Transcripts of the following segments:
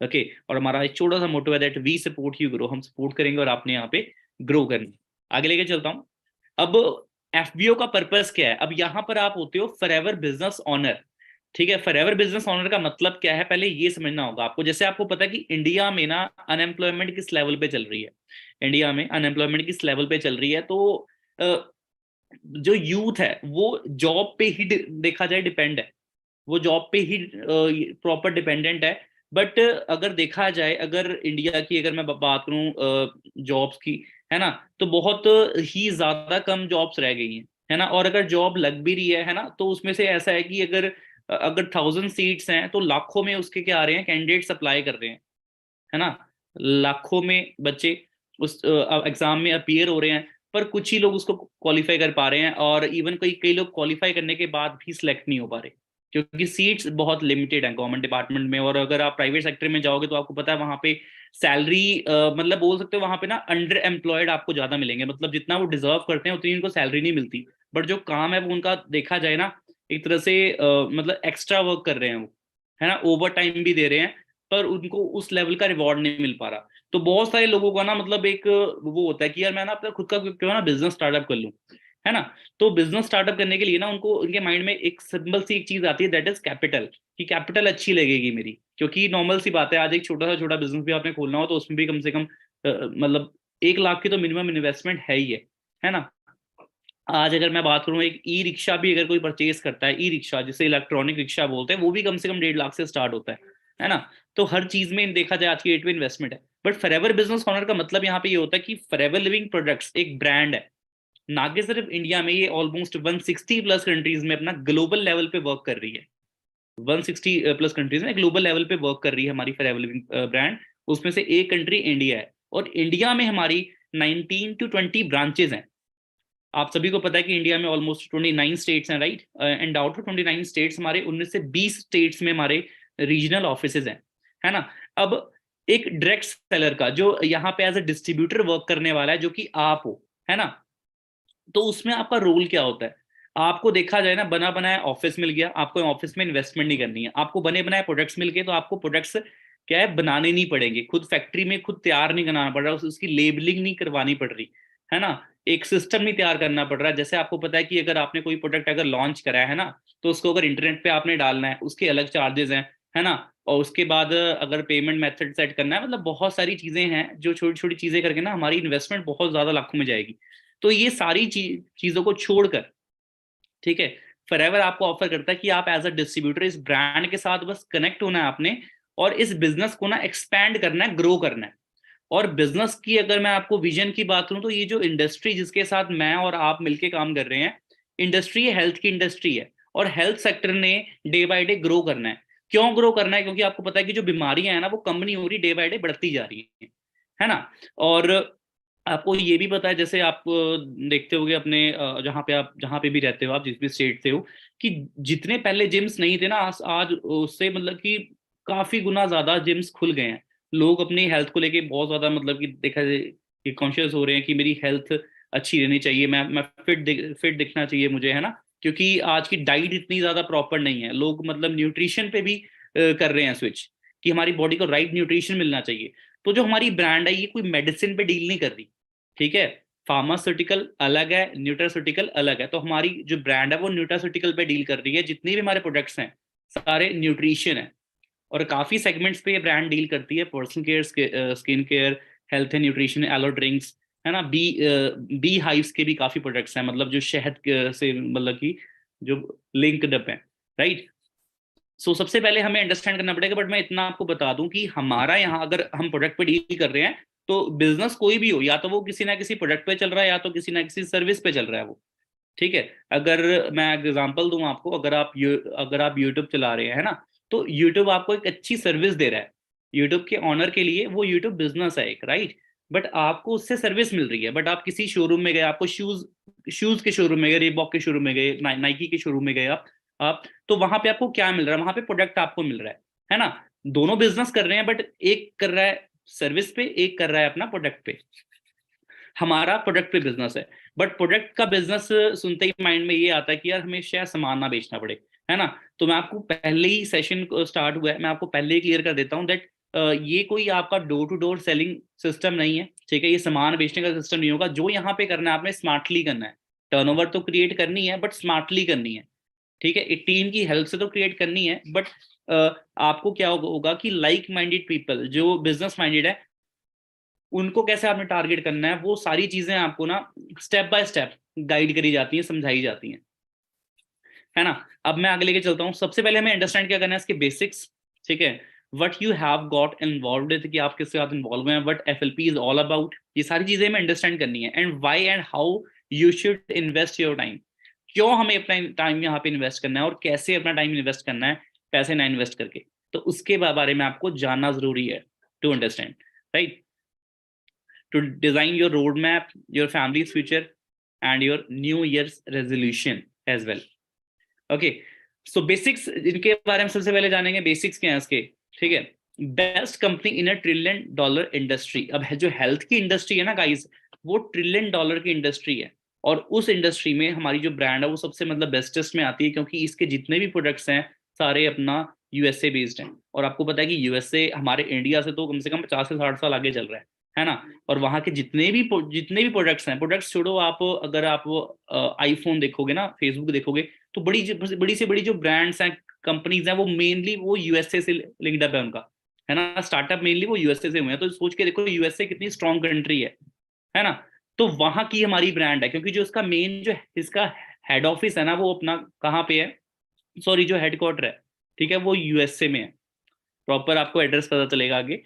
Okay, और हमारा एक छोटा सा मोटो है that we support you grow, हम सपोर्ट करेंगे और आपने यहाँ पे ग्रो करना। आगे लेके चलता हूँ। अब एफबीओ का पर्पस क्या है? अब यहाँ पर आप होते हो फॉरएवर बिजनेस ऑनर। ठीक है, फॉरएवर बिजनेस ऑनर का मतलब क्या है, पहले ये समझना होगा आपको। जैसे आपको पता है कि इंडिया में ना अनएम्प्लॉयमेंट किस लेवल पे चल रही है, इंडिया में अनएम्प्लॉयमेंट किस लेवल पे चल रही है, तो जो यूथ है वो जॉब पे ही देखा जाए डिपेंड है, वो जॉब पे ही प्रॉपर डिपेंडेंट है। बट अगर देखा जाए, अगर इंडिया की अगर मैं बात करूं जॉब्स की, है ना, तो बहुत ही ज्यादा कम जॉब्स रह गई हैं, है ना। और अगर जॉब लग भी रही है ना, तो उसमें से ऐसा है कि अगर अगर 1000 सीट्स हैं तो लाखों में उसके क्या आ रहे हैं, कैंडिडेट्स अप्लाई कर रहे हैं, है ना। लाखों में बच्चे उस एग्जाम में अपीयर हो रहे हैं, पर कुछ ही लोग उसको क्वालिफाई कर पा रहे हैं, और इवन कई कई लोग क्वालिफाई करने के बाद भी सिलेक्ट नहीं हो पा रहे, क्योंकि सीट्स बहुत लिमिटेड हैं गवर्नमेंट डिपार्टमेंट में। और अगर आप प्राइवेट सेक्टर में जाओगे तो आपको पता है वहां पे सैलरी, मतलब बोल सकते हो वहां पे ना अंडर एम्प्लॉयड आपको ज्यादा मिलेंगे, मतलब जितना वो डिजर्व करते हैं उतनी उनको सैलरी नहीं मिलती। बट जो काम है वो उनका देखा जाए ना, एक तरह से मतलब एक्स्ट्रा वर्क कर रहे हैं वो, है ना, ओवर टाइम भी दे रहे हैं, पर उनको उस लेवल का रिवॉर्ड नहीं मिल पा रहा। तो बहुत सारे लोगों का ना मतलब एक वो होता है कि यार मैं ना अपना खुद का क्यों ना बिजनेस स्टार्टअप कर लूं, है ना। तो बिजनेस स्टार्टअप करने के लिए ना उनको उनके माइंड में एक सिंपल सी एक चीज आती है, दैट इज कैपिटल, कि कैपिटल अच्छी लगेगी मेरी। क्योंकि नॉर्मल सी बात है, आज एक छोटा बिजनेस भी आपने खोलना हो तो उसमें भी कम से कम मतलब 1 लाख की तो मिनिमम इन्वेस्टमेंट है ही है ना। आज अगर मैं बात करूं, एक ई रिक्शा भी अगर कोई परचेज करता है, ई रिक्शा जिसे इलेक्ट्रॉनिक रिक्शा बोलते हैं, वो भी कम से कम 1.5 लाख से स्टार्ट होता है ना। तो हर चीज में देखा जाए आज की डेट में इन्वेस्टमेंट है। बट फॉरएवर बिजनेस ऑनर का मतलब यहाँ पे ये होता है कि फॉरएवर लिविंग प्रोडक्ट्स एक ब्रांड है, ना कि सिर्फ इंडिया में, ये ऑलमोस्ट 160 प्लस कंट्रीज में अपना ग्लोबल लेवल पे वर्क कर रही है। 160 प्लस कंट्रीज में ग्लोबल लेवल पे वर्क कर रही है हमारी फॉरएवर लिविंग ब्रांड। उसमें से एक कंट्री इंडिया है, और इंडिया में हमारी 19 to 20 ब्रांचेज हैं। आप सभी को पता है कि इंडिया में ऑलमोस्ट 29 स्टेट्स हैं, right. And out of 29 states हमारे 19 से 20 स्टेट्स में हमारे रीजनल ऑफिसेज हैं, है ना। अब एक डायरेक्ट सेलर का जो यहाँ पे एज ए डिस्ट्रीब्यूटर वर्क करने वाला है, जो कि आप हो, है ना, तो उसमें आपका रोल क्या होता है? आपको देखा जाए ना, बना बनाया ऑफिस मिल गया, आपको ऑफिस में इन्वेस्टमेंट नहीं करनी है, आपको बने बनाए प्रोडक्ट्स मिल गए, तो आपको प्रोडक्ट्स क्या है, बनाने नहीं पड़ेंगे, खुद फैक्ट्री में खुद तैयार नहीं कराना पड़ रहा, उसकी लेबलिंग नहीं करवानी पड़ रही, है ना। एक सिस्टम नहीं तैयार करना पड़ रहा है। जैसे आपको पता है कि अगर आपने कोई प्रोडक्ट अगर लॉन्च करा है ना, तो उसको अगर इंटरनेट पे आपने डालना है, उसके अलग चार्जेस हैं, है ना। और उसके बाद अगर पेमेंट मेथड सेट करना है, मतलब बहुत सारी चीजें हैं जो छोटी छोटी चीजें करके ना हमारी इन्वेस्टमेंट बहुत ज्यादा लाखों में जाएगी। तो ये सारी चीजों को छोड़कर, ठीक है, फॉरएवर आपको ऑफर करता है कि आप एज अ डिस्ट्रीब्यूटर इस ब्रांड के साथ बस कनेक्ट होना है आपने, और इस बिजनेस को ना एक्सपैंड करना है, ग्रो करना है। और बिजनेस की अगर मैं आपको विजन की बात करूं, तो ये जो इंडस्ट्री जिसके साथ मैं और आप मिलके काम कर रहे हैं, इंडस्ट्री हेल्थ की इंडस्ट्री है, और हेल्थ सेक्टर ने डे बाय डे ग्रो करना है। क्यों ग्रो करना है? क्योंकि आपको पता है कि जो बीमारियां हैं ना वो कम नहीं हो रही, डे बाय डे बढ़ती जा रही है ना। और आपको ये भी पता है, जैसे आप देखते होगे अपने जहाँ पे आप जहाँ पे भी रहते हो, आप जिस भी स्टेट से हो, कि जितने पहले जिम्स नहीं थे ना, आज उससे मतलब कि काफी गुना ज्यादा जिम्स खुल गए हैं। लोग अपनी हेल्थ को लेके बहुत ज्यादा मतलब कि देखा जाए कि कॉन्शियस हो रहे हैं कि मेरी हेल्थ अच्छी रहनी चाहिए, मैं फिट दिखना चाहिए मुझे, है ना। क्योंकि आज की डाइट इतनी ज्यादा प्रॉपर नहीं है, लोग मतलब न्यूट्रिशन पे भी कर रहे हैं स्विच, कि हमारी बॉडी को राइट न्यूट्रिशन मिलना चाहिए। तो जो हमारी ब्रांड है ये कोई मेडिसिन पे डील नहीं कर रही, ठीक है। फार्मास्यूटिकल अलग है, न्यूट्रास्यूटिकल अलग है। तो हमारी जो ब्रांड है वो न्यूट्रास्यूटिकल पे डील कर रही है, जितने भी हमारे प्रोडक्ट्स हैं सारे न्यूट्रिशन है। और काफी सेगमेंट्स पे ये ब्रांड डील करती है, personal care, skin care, health and nutrition, aloe drinks, है ना। बी हाइव्स के भी काफी प्रोडक्ट्स हैं, मतलब जो शहद से मतलब कि जो लिंक्ड अप है, राइट। सो सबसे पहले हमें अंडरस्टैंड करना पड़ेगा। बट मैं इतना आपको बता दूं कि हमारा यहाँ अगर हम प्रोडक्ट पे डील कर रहे हैं, तो बिजनेस कोई भी हो, या तो वो किसी ना किसी प्रोडक्ट पे चल रहा है, या तो किसी ना किसी सर्विस पे चल रहा है वो, ठीक है। अगर मैं एग्जांपल दूं आपको, अगर आप यूट्यूब चला रहे हैं, है ना, तो यूट्यूब आपको एक अच्छी सर्विस दे रहा है। यूट्यूब के ऑनर के लिए वो यूट्यूब बिजनेस है एक, राइट। बट आपको उससे सर्विस मिल रही है। बट आप किसी शोरूम में गए, आपको शूज शूज के शोरूम में गए, रीबॉक के शोरूम में गए, नाइकी के शोरूम में गए आप तो वहां पे आपको क्या मिल रहा है? वहां पे प्रोडक्ट आपको मिल रहा है ना। दोनों बिजनेस कर रहे हैं, बट एक कर रहा है सर्विस पे, एक कर रहा है अपना प्रोडक्ट पे। हमारा प्रोडक्ट पे बिजनेस है। बट प्रोडक्ट का बिजनेस सुनते ही माइंड में ये आता है कि यार हमें शायद सामान ना बेचना पड़े, है ना। तो मैं आपको पहले ही सेशन को स्टार्ट हुआ है, मैं आपको पहले ही क्लियर कर देता हूँ दैट ये कोई आपका door to door selling system नहीं है, ठीक है, ये सामान बेचने का सिस्टम नहीं होगा। जो यहाँ पे करना है आपने स्मार्टली करना है, टर्नओवर तो क्रिएट करनी है बट स्मार्टली करनी है, ठीक है, एक टीम की हेल्प से तो क्रिएट करनी है बट आपको क्या होगा कि लाइक माइंडेड पीपल जो बिजनेस माइंडेड है उनको कैसे आपने टारगेट करना है, वो सारी चीजें आपको ना स्टेप बाय स्टेप गाइड करी जाती हैं, समझाई जाती हैं, है ना। अब मैं आगे लेके चलता हूँ। सबसे पहले हमें अंडरस्टैंड क्या करना है इसके बेसिक्स, ठीक है, what you have got involve with, कि आप किसके साथ इन्वॉल्व हैं, what FLP is all about, ये सारी चीजें हमें अंडरस्टैंड करनी है। And why and how you should invest your time, क्यों हमें अपना टाइम यहाँ पे इन्वेस्ट करना है और कैसे अपना टाइम इन्वेस्ट करना है पैसे ना इन्वेस्ट करके, तो उसके बारे में आपको जानना जरूरी है to understand, right, to design your road map, your family's future and your new year's resolution as well. Okay, so basics इनके बारे में सबसे पहले जानेंगे, बेसिक्स क्या है इसके, ठीक है। बेस्ट कंपनी इन अ $1 ट्रिलियन इंडस्ट्री। अब जो हेल्थ की इंडस्ट्री है ना गाइस, वो $1 ट्रिलियन की इंडस्ट्री है, और उस इंडस्ट्री में हमारी जो ब्रांड है वो सबसे मतलब बेस्टेस्ट में आती है, क्योंकि इसके जितने भी प्रोडक्ट्स हैं सारे अपना यूएसए बेस्ड हैं। और आपको पता है कि यूएसए हमारे इंडिया से तो कम से कम 50 से 60 साल आगे चल रहा है ना। और वहाँ के जितने भी प्रोडक्ट्स हैं, प्रोडक्ट्स छोड़ो, आप अगर आप आईफोन देखोगे ना, फेसबुक देखोगे, तो बड़ी से बड़ी जो ब्रांड्स हैं, कंपनीज हैं, वो मेनली वो यूएसए से लिंक्ड अप है उनका, है ना। स्टार्टअप मेनली वो यूएसए से हुए हैं, तो सोच के देखो यूएसए कितनी स्ट्रॉन्ग कंट्री है ना। तो वहां की हमारी ब्रांड है, क्योंकि जो इसका मेन जो इसका हेड ऑफिस है ना, वो अपना कहाँ पे है, सॉरी जो हेडक्वार्टर है, ठीक है, वो यूएसए में है। प्रॉपर आपको एड्रेस पता चलेगा आगे।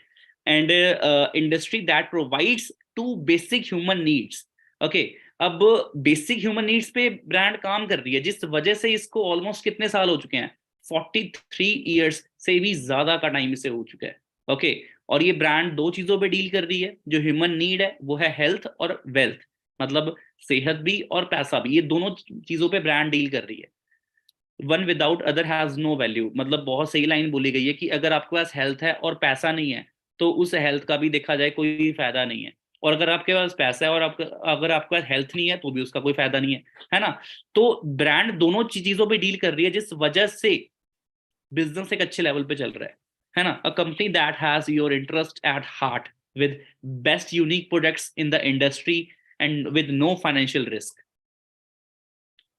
And industry that provides to basic human needs. Okay, अब बेसिक ह्यूमन नीड्स पे ब्रांड काम कर रही है, जिस वजह से इसको ऑलमोस्ट कितने साल हो चुके हैं, 43 ईयर्स से भी ज्यादा का टाइम इसे हो चुका है। ओके, और ये ब्रांड दो चीजों पे डील कर रही है। जो ह्यूमन नीड है वो है हेल्थ और वेल्थ, मतलब सेहत भी और पैसा भी, ये दोनों चीजों पे ब्रांड डील कर रही है। One without other has no value, मतलब बहुत सही लाइन बोली गई है कि अगर आपके पास हेल्थ है और पैसा नहीं है, तो उस हेल्थ का भी देखा जाए कोई फायदा नहीं है। और अगर आपके पास पैसा है और अगर आपके पास हेल्थ नहीं है, तो भी उसका कोई फायदा नहीं है ना। तो ब्रांड दोनों चीजों पे डील कर रही है, जिस वजह से बिजनेस एक अच्छे लेवल पे चल रहा है ना। A company that has your interest at heart with best unique products in the industry and with no financial risk.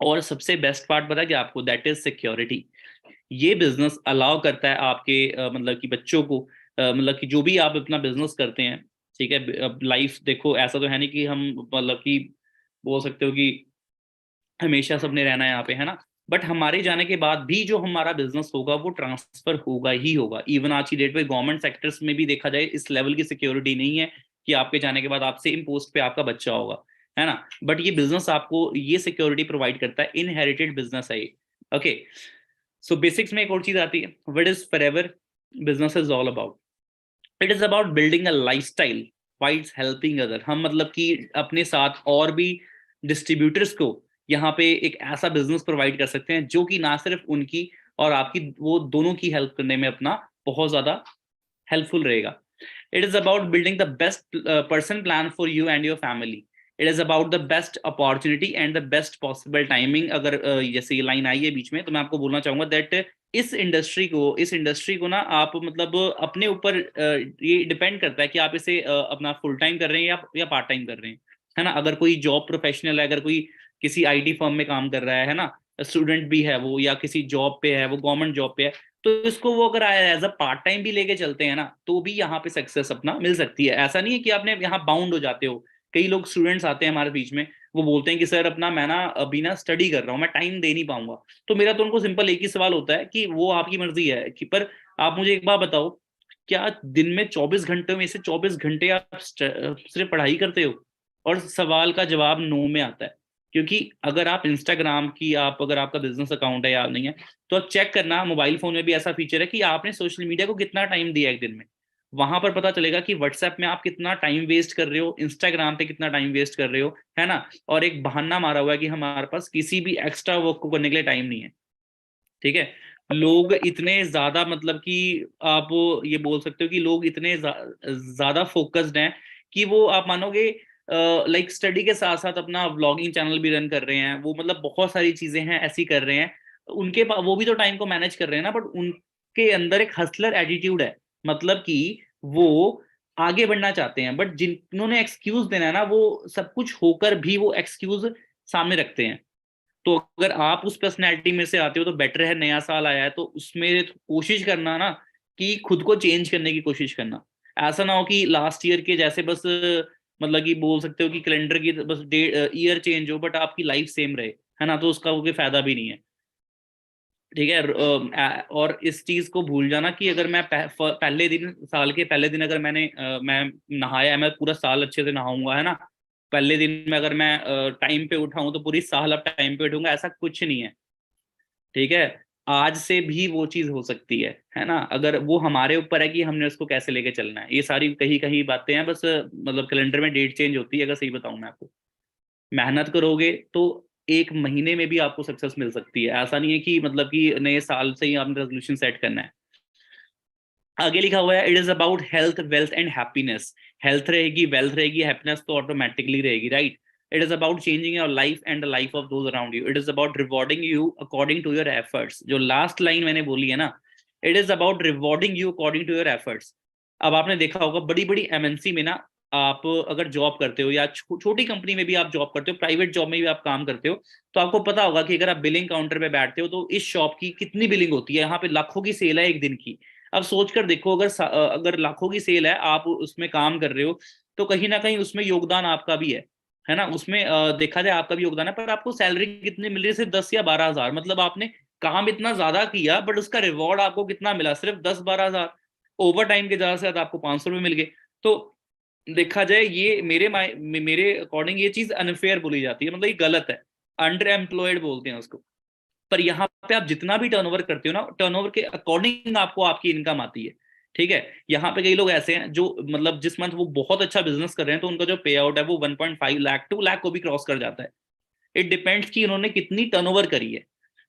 और सबसे बेस्ट पार्ट पता है क्या आपको, दैट इज सिक्योरिटी। ये बिजनेस अलाउ करता है आपके मतलब कि बच्चों को, मतलब कि जो भी आप अपना बिजनेस करते हैं, ठीक है। अब लाइफ देखो, ऐसा तो है नहीं कि हम मतलब कि बोल सकते हो कि हमेशा सबने रहना है यहाँ पे, है ना। बट हमारे जाने के बाद भी जो हमारा बिजनेस होगा वो ट्रांसफर होगा ही होगा। इवन आज की डेट पे गवर्नमेंट सेक्टर्स में भी देखा जाए इस लेवल की सिक्योरिटी नहीं है कि आपके जाने के बाद आपसे सेम पोस्ट पे आपका बच्चा होगा, है ना। बट ये बिजनेस आपको ये सिक्योरिटी प्रोवाइड करता है, इनहेरिटेड बिजनेस है ये। ओके, सो बेसिक्स में एक और चीज आती है, what is Forever business is all about. It is about building a lifestyle whiles helping other. हम मतलब कि अपने साथ और भी डिस्ट्रीब्यूटर्स को यहाँ पे एक ऐसा बिजनेस प्रोवाइड कर सकते हैं जो कि ना सिर्फ उनकी और आपकी, वो दोनों की हेल्प करने में अपना बहुत ज्यादा हेल्पफुल रहेगा। It is about building the best person plan for you and your family. It is about the best opportunity and the best possible timing. अगर जैसे ये लाइन आई है बीच में, तो मैं आपको बोलना चाहूंगा दैट इस इंडस्ट्री को ना आप मतलब अपने ऊपर ये डिपेंड करता है कि आप इसे अपना फुल टाइम कर रहे हैं या पार्ट टाइम कर रहे हैं, है ना। अगर कोई जॉब प्रोफेशनल है, अगर कोई किसी आईटी फर्म में काम कर रहा है ना, स्टूडेंट भी है वो, या किसी जॉब पे है वो, गवर्नमेंट जॉब पे है, तो इसको वो अगर एज अ पार्ट टाइम भी लेके चलते हैं ना, तो भी यहाँ पे सक्सेस अपना मिल सकती है। ऐसा नहीं है कि आपने यहाँ बाउंड हो जाते हो। कई लोग स्टूडेंट्स आते हैं हमारे बीच में, वो बोलते हैं कि सर अपना मैं ना अभी ना स्टडी कर रहा हूँ, मैं टाइम दे नहीं पाऊंगा। तो मेरा तो उनको सिंपल एक ही सवाल होता है कि वो आपकी मर्जी है कि, पर आप मुझे एक बात बताओ, क्या दिन में 24 घंटे में से 24 घंटे आप सिर्फ पढ़ाई करते हो? और सवाल का जवाब नो में आता है। क्योंकि अगर आप इंस्टाग्राम की, आप अगर आपका बिजनेस अकाउंट है या नहीं है, तो आप चेक करना, मोबाइल फोन में भी ऐसा फीचर है कि आपने सोशल मीडिया को कितना टाइम दिया एक दिन में। वहां पर पता चलेगा कि व्हाट्सएप में आप कितना टाइम वेस्ट कर रहे हो, इंस्टाग्राम पे कितना टाइम वेस्ट कर रहे हो, है ना। और एक बहाना मारा हुआ है कि हमारे पास किसी भी एक्स्ट्रा वर्क को करने के लिए टाइम नहीं है, ठीक है। लोग इतने ज्यादा मतलब कि आप ये बोल सकते हो कि लोग इतने ज्यादा फोकस्ड हैं कि वो आप मानोगे लाइक स्टडी के साथ साथ अपना व्लॉगिंग चैनल भी रन कर रहे हैं, वो मतलब बहुत सारी चीजें हैं ऐसी कर रहे हैं। उनके पास वो भी तो टाइम को मैनेज कर रहे हैं ना, बट उनके अंदर एक हसलर एटीट्यूड है मतलब कि वो आगे बढ़ना चाहते हैं, बट जिन्होंने एक्सक्यूज देना है ना, वो सब कुछ होकर भी वो एक्सक्यूज सामने रखते हैं। तो अगर आप उस पर्सनैलिटी में से आते हो तो बेटर है, नया साल आया है तो उसमें कोशिश करना ना कि खुद को चेंज करने की कोशिश करना। ऐसा ना हो कि लास्ट ईयर के जैसे बस मतलब कि बोल सकते हो कि कैलेंडर की बस डेट ईयर चेंज हो बट आपकी लाइफ सेम रहे, है ना, तो उसका कोई फायदा भी नहीं है। ठीक है। और इस चीज को भूल जाना कि अगर मैं पहले दिन, साल के पहले दिन अगर मैं नहाया है, मैं पूरा साल अच्छे से नहाऊंगा, है ना। पहले दिन में अगर मैं टाइम पे उठाऊं तो पूरी साल अब टाइम पे उठूंगा, ऐसा कुछ नहीं है। ठीक है। आज से भी वो चीज हो सकती है ना, अगर वो हमारे ऊपर है कि हमने उसको कैसे लेके चलना है। ये सारी कहीं कहीं बातें हैं बस, मतलब कैलेंडर में डेट चेंज होती है, अगर सही बताऊं मैं आपको। मेहनत करोगे तो एक महीने में भी आपको सक्सेस मिल सकती है। ऐसा नहीं है कि मतलब कि नए साल से ही आपने रेजोल्यूशन सेट करना है। आगे लिखा हुआ है, it is about health wealth and happiness. Health रहेगी, वेल्थ रहेगी, हैप्पीनेस तो ऑटोमेटिकली रहेगी, right. It is about changing your life and the life of those around you. It is about rewarding you according to your efforts. जो last line मैंने बोली है ना, it is about rewarding you according to your efforts. अब आपने देखा होगा बड़ी बड़ी एमएनसी में ना, आप अगर जॉब करते हो या छोटी कंपनी में भी आप जॉब करते हो, प्राइवेट जॉब में भी आप काम करते हो, तो आपको पता होगा कि अगर आप बिलिंग काउंटर पे बैठते हो तो इस शॉप की कितनी बिलिंग होती है। यहाँ पे लाखों की सेल है एक दिन की। अब सोच कर देखो, अगर लाखों की सेल है, आप उसमें काम कर रहे हो, तो कहीं ना कहीं उसमें योगदान आपका भी है ना। उसमें देखा जाए आपका भी योगदान है, पर आपको सैलरी कितनी मिल रही है? सिर्फ 10 या 12 हजार। मतलब आपने काम इतना ज्यादा किया बट उसका रिवॉर्ड आपको कितना मिला? सिर्फ 10-12 हजार। ओवर टाइम के ज्यादा से ज्यादा आपको 500 रुपये मिल गए। तो देखा जाए ये मेरे अकॉर्डिंग ये चीज अनफेयर बोली जाती है, मतलब ये गलत है। अंडर एम्प्लॉयड बोलते हैं उसको। पर यहाँ पे आप जितना भी टर्नओवर करते हो ना, टर्नओवर के अकॉर्डिंग आपको आपकी इनकम आती है। ठीक है। यहाँ पे कई लोग ऐसे हैं जो मतलब जिस मंथ वो बहुत अच्छा बिजनेस कर रहे हैं तो उनका जो पे आउट है वो 1.5 लाख 2 लाख को भी क्रॉस कर जाता है। इट डिपेंड्स कि उन्होंने कितनी टर्नओवर करी है।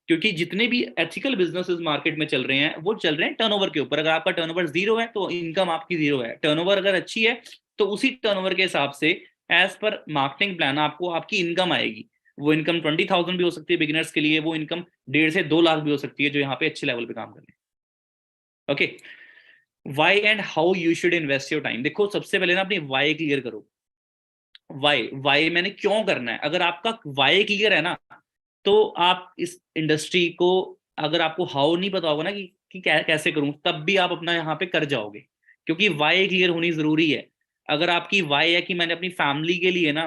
क्योंकि जितने भी एथिकल बिजनेसेस मार्केट में चल रहे हैं वो चल रहे हैं टर्नओवर के ऊपर। अगर आपका टर्नओवर जीरो है तो इनकम आपकी जीरो है। टर्नओवर अगर अच्छी है तो उसी टर्नओवर के हिसाब से एज पर मार्केटिंग प्लान आपको आपकी इनकम आएगी। वो इनकम 20,000 भी हो सकती है बिगिनर्स के लिए, वो इनकम 1.5 से 2 लाख भी हो सकती है जो यहाँ पे अच्छे लेवल पे काम कर रहे हैं। Okay. Why and how you should invest your time. देखो सबसे पहले ना अपनी वाई क्लियर करो। वाई वाई मैंने क्यों करना है। अगर आपका वाई क्लियर है ना, तो आप इस इंडस्ट्री को, अगर आपको हाउ नहीं पता होगा ना कि कैसे करूं, तब भी आप अपना यहाँ पे कर जाओगे। क्योंकि वाई क्लियर होनी जरूरी है। अगर आपकी वाई है कि मैंने अपनी फैमिली के लिए ना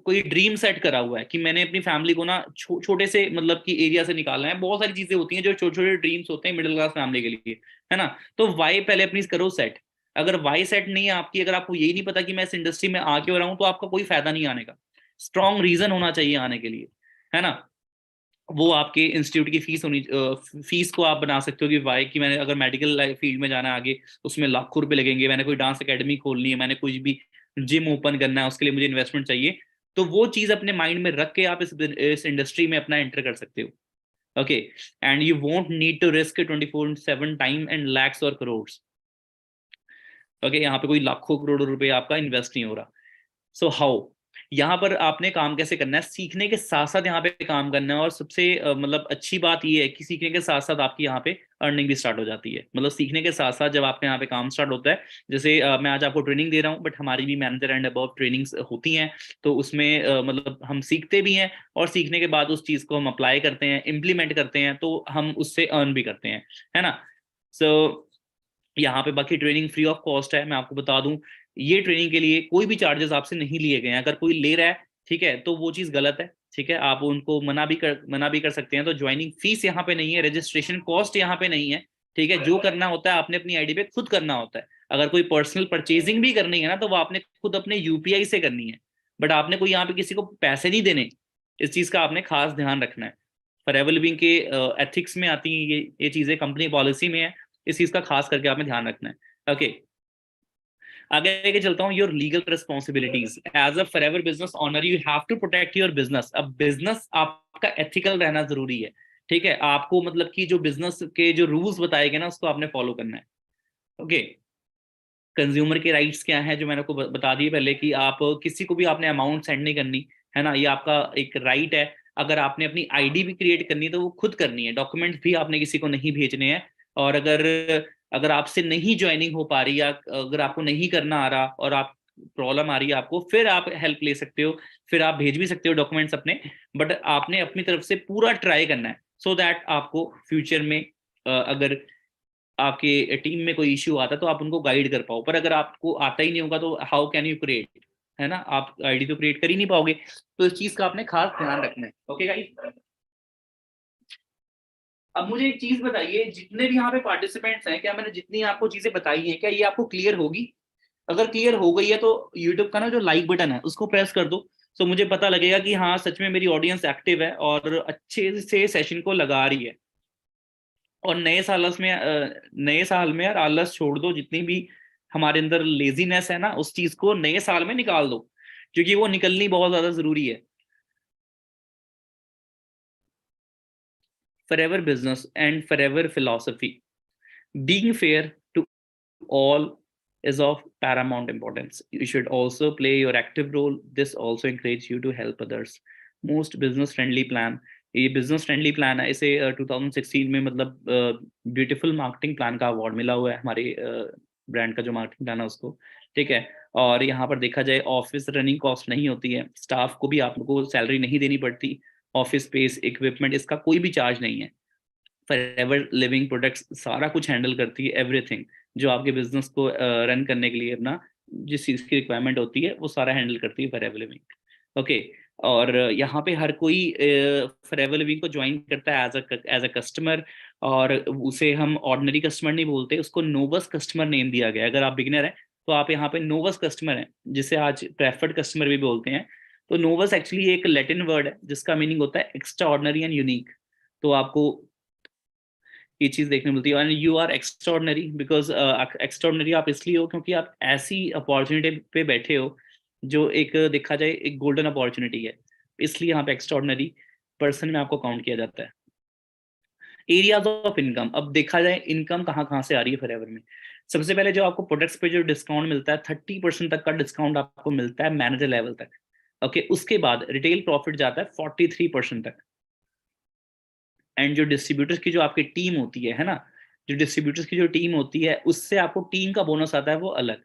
कोई ड्रीम सेट करा हुआ है कि मैंने अपनी फैमिली को ना छोटे से मतलब कि एरिया से निकालना है। बहुत सारी चीजें होती हैं जो छोटे छोटे ड्रीम्स होते हैं मिडिल क्लास फैमिली के लिए, है ना। तो वाई पहले अपनी करो सेट। अगर वाई सेट नहीं है आपकी, अगर आपको यही नहीं पता कि मैं इस इंडस्ट्री में आ क्यों रहा हूं, तो आपका कोई फायदा नहीं आने का। स्ट्रॉन्ग रीजन होना चाहिए आने के लिए, है ना। वो आपके इंस्टीट्यूट की फीस को आप बना सकते हो कि वाई कि मैंने अगर मेडिकल फील्ड में जाना है आगे, उसमें लाखों रुपए लगेंगे। मैंने कोई डांस एकेडमी खोलनी है, मैंने कुछ भी जिम ओपन करना है, उसके लिए मुझे इन्वेस्टमेंट चाहिए। तो वो चीज अपने माइंड में रख के आप इस इंडस्ट्री में अपना एंटर कर सकते हो। Okay. And you won't need to risk 24/7 time and lakhs और करोड़। ओके। यहाँ पे कोई लाखों करोड़ों रुपए आपका इन्वेस्ट नहीं हो रहा। सो हाउ, यहाँ पर आपने काम कैसे करना है? सीखने के साथ साथ यहाँ पे काम करना है। और सबसे मतलब अच्छी बात ये है कि सीखने के साथ साथ आपकी यहाँ पे अर्निंग भी स्टार्ट हो जाती है। मतलब सीखने के साथ साथ जब आपके यहाँ पे काम स्टार्ट होता है, जैसे मैं आज आपको ट्रेनिंग दे रहा हूँ, बट हमारी भी मैनेजर एंड अबव ट्रेनिंग्स होती हैं। तो उसमें मतलब हम सीखते भी हैं, और सीखने के बाद उस चीज़ को हम अप्लाई करते हैं, इम्प्लीमेंट करते हैं, तो हम उससे अर्न भी करते हैं, है ना। सो यहाँ पे बाकी ट्रेनिंग फ्री ऑफ कॉस्ट है। मैं आपको बता दूं, ये ट्रेनिंग के लिए कोई भी चार्जेस आपसे नहीं लिए गए हैं। अगर कोई ले रहा है, ठीक है, तो वो चीज़ गलत है। ठीक है। आप उनको मना भी कर सकते हैं। तो ज्वाइनिंग फीस यहाँ पे नहीं है, रजिस्ट्रेशन कॉस्ट यहाँ पे नहीं है। ठीक है। जो करना होता है आपने अपनी आईडी पे खुद करना होता है। अगर कोई पर्सनल परचेजिंग भी करनी है ना, तो वो आपने खुद अपने यूपीआई से करनी है। बट आपने कोई यहाँ पे किसी को पैसे नहीं देने। इस चीज़ का आपने खास ध्यान रखना है। फॉरएवर लिविंग के एथिक्स में आती हैं ये चीज़ें, कंपनी पॉलिसी में है। इस चीज का खास करके आपने ध्यान रखना है। ओके। आगे लेके चलता हूँ। Your legal responsibilities as a Forever business owner, you have to protect your business. अब बिजनेस आपका एथिकल रहना जरूरी है। ठीक है। आपको मतलब कि जो बिजनेस के जो रूल्स बताए गए ना, उसको आपने फॉलो करना है। ओके। कंज्यूमर के राइट्स क्या है, जो मैंने आपको बता दिए पहले, कि आप किसी को भी आपने अमाउंट सेंड नहीं करनी, है ना। ये आपका एक राइट है। अगर आपने अपनी आईडी भी क्रिएट करनी है तो वो खुद करनी है। डॉक्यूमेंट्स भी आपने किसी को नहीं भेजने हैं। और अगर अगर आपसे नहीं ज्वाइनिंग हो पा रही, या अगर आपको नहीं करना आ रहा और आप प्रॉब्लम आ रही है आपको, फिर आप हेल्प ले सकते हो, फिर आप भेज भी सकते हो डॉक्यूमेंट्स अपने, बट आपने अपनी तरफ से पूरा ट्राई करना है, सो दैट आपको फ्यूचर में अगर आपके टीम में कोई इश्यू आता है तो आप उनको गाइड कर पाओ। पर अगर आपको आता ही नहीं होगा तो हाउ कैन यू क्रिएट, है ना, आप आईडी तो क्रिएट कर ही नहीं पाओगे। तो इस चीज का आपने खास ध्यान रखना है। ओके गाइस, अब मुझे एक चीज बताइए, जितने भी यहाँ पे पार्टिसिपेंट्स हैं, क्या मैंने जितनी आपको चीजें बताई हैं क्या ये आपको क्लियर होगी? अगर क्लियर हो गई है तो यूट्यूब का ना जो लाइक बटन है उसको प्रेस कर दो, तो मुझे पता लगेगा कि हाँ सच में मेरी ऑडियंस एक्टिव है और अच्छे से सेशन को लगा रही है। और नए साल में यार आलस छोड़ दो, जितनी भी हमारे अंदर लेजीनेस है ना उस चीज को नए साल में निकाल दो, क्योंकि वो निकलनी बहुत ज्यादा जरूरी है। Forever business and forever philosophy, being fair to all is of paramount importance. You should also play your active role. This also encourages you to help others. Most business friendly plan, ये business friendly plan है, इसे 2016 में मतलब beautiful marketing plan का award मिला हुआ है हमारे ब्रांड का जो मार्केटिंग प्लान है उसको। ठीक है, और यहाँ पर देखा जाए ऑफिस रनिंग कॉस्ट नहीं होती है, स्टाफ को भी आपको सैलरी नहीं देनी पड़ती, ऑफिस स्पेस इक्विपमेंट इसका कोई भी चार्ज नहीं है। फॉरएवर लिविंग प्रोडक्ट्स सारा कुछ हैंडल करती है, एवरीथिंग जो आपके बिजनेस को रन करने के लिए अपना जिस चीज की रिक्वायरमेंट होती है वो सारा हैंडल करती है फॉरएवर लिविंग। ओके, और यहाँ पे हर कोई फॉरएवर लिविंग को ज्वाइन करता है एज अ कस्टमर, और उसे हम ऑर्डिनरी कस्टमर नहीं बोलते, उसको नोवस कस्टमर नेम दिया गया है। अगर आप बिगिनर हैं तो आप यहाँ पे नोवस कस्टमर हैं, जिसे आज प्रेफर्ड कस्टमर भी बोलते हैं। तो नोवस एक्चुअली एक लैटिन वर्ड है जिसका मीनिंग होता है एक्स्ट्रा ऑर्डिनरी एंड यूनिक। तो आपको ये चीज देखने मिलती है। And you are extraordinary because extraordinary आप इसलिए हो क्योंकि आप ऐसी अपॉर्चुनिटी पे बैठे हो जो एक देखा जाए एक गोल्डन अपॉर्चुनिटी है, इसलिए यहाँ पे एक्स्ट्राऑर्डिनरी पर्सन में आपको काउंट किया जाता है। एरियाज ऑफ इनकम, अब देखा जाए इनकम कहाँ कहाँ से आ रही है फॉरएवर में। सबसे पहले जो आपको प्रोडक्ट्स पे जो डिस्काउंट मिलता है 30% तक का डिस्काउंट आपको मिलता है मैनेजर लेवल तक। ओके, उसके बाद रिटेल प्रॉफिट जाता है 43% तक। एंड जो डिस्ट्रीब्यूटर्स की जो आपकी टीम होती है ना, जो डिस्ट्रीब्यूटर्स की जो टीम होती है उससे आपको टीम का बोनस आता है वो अलग।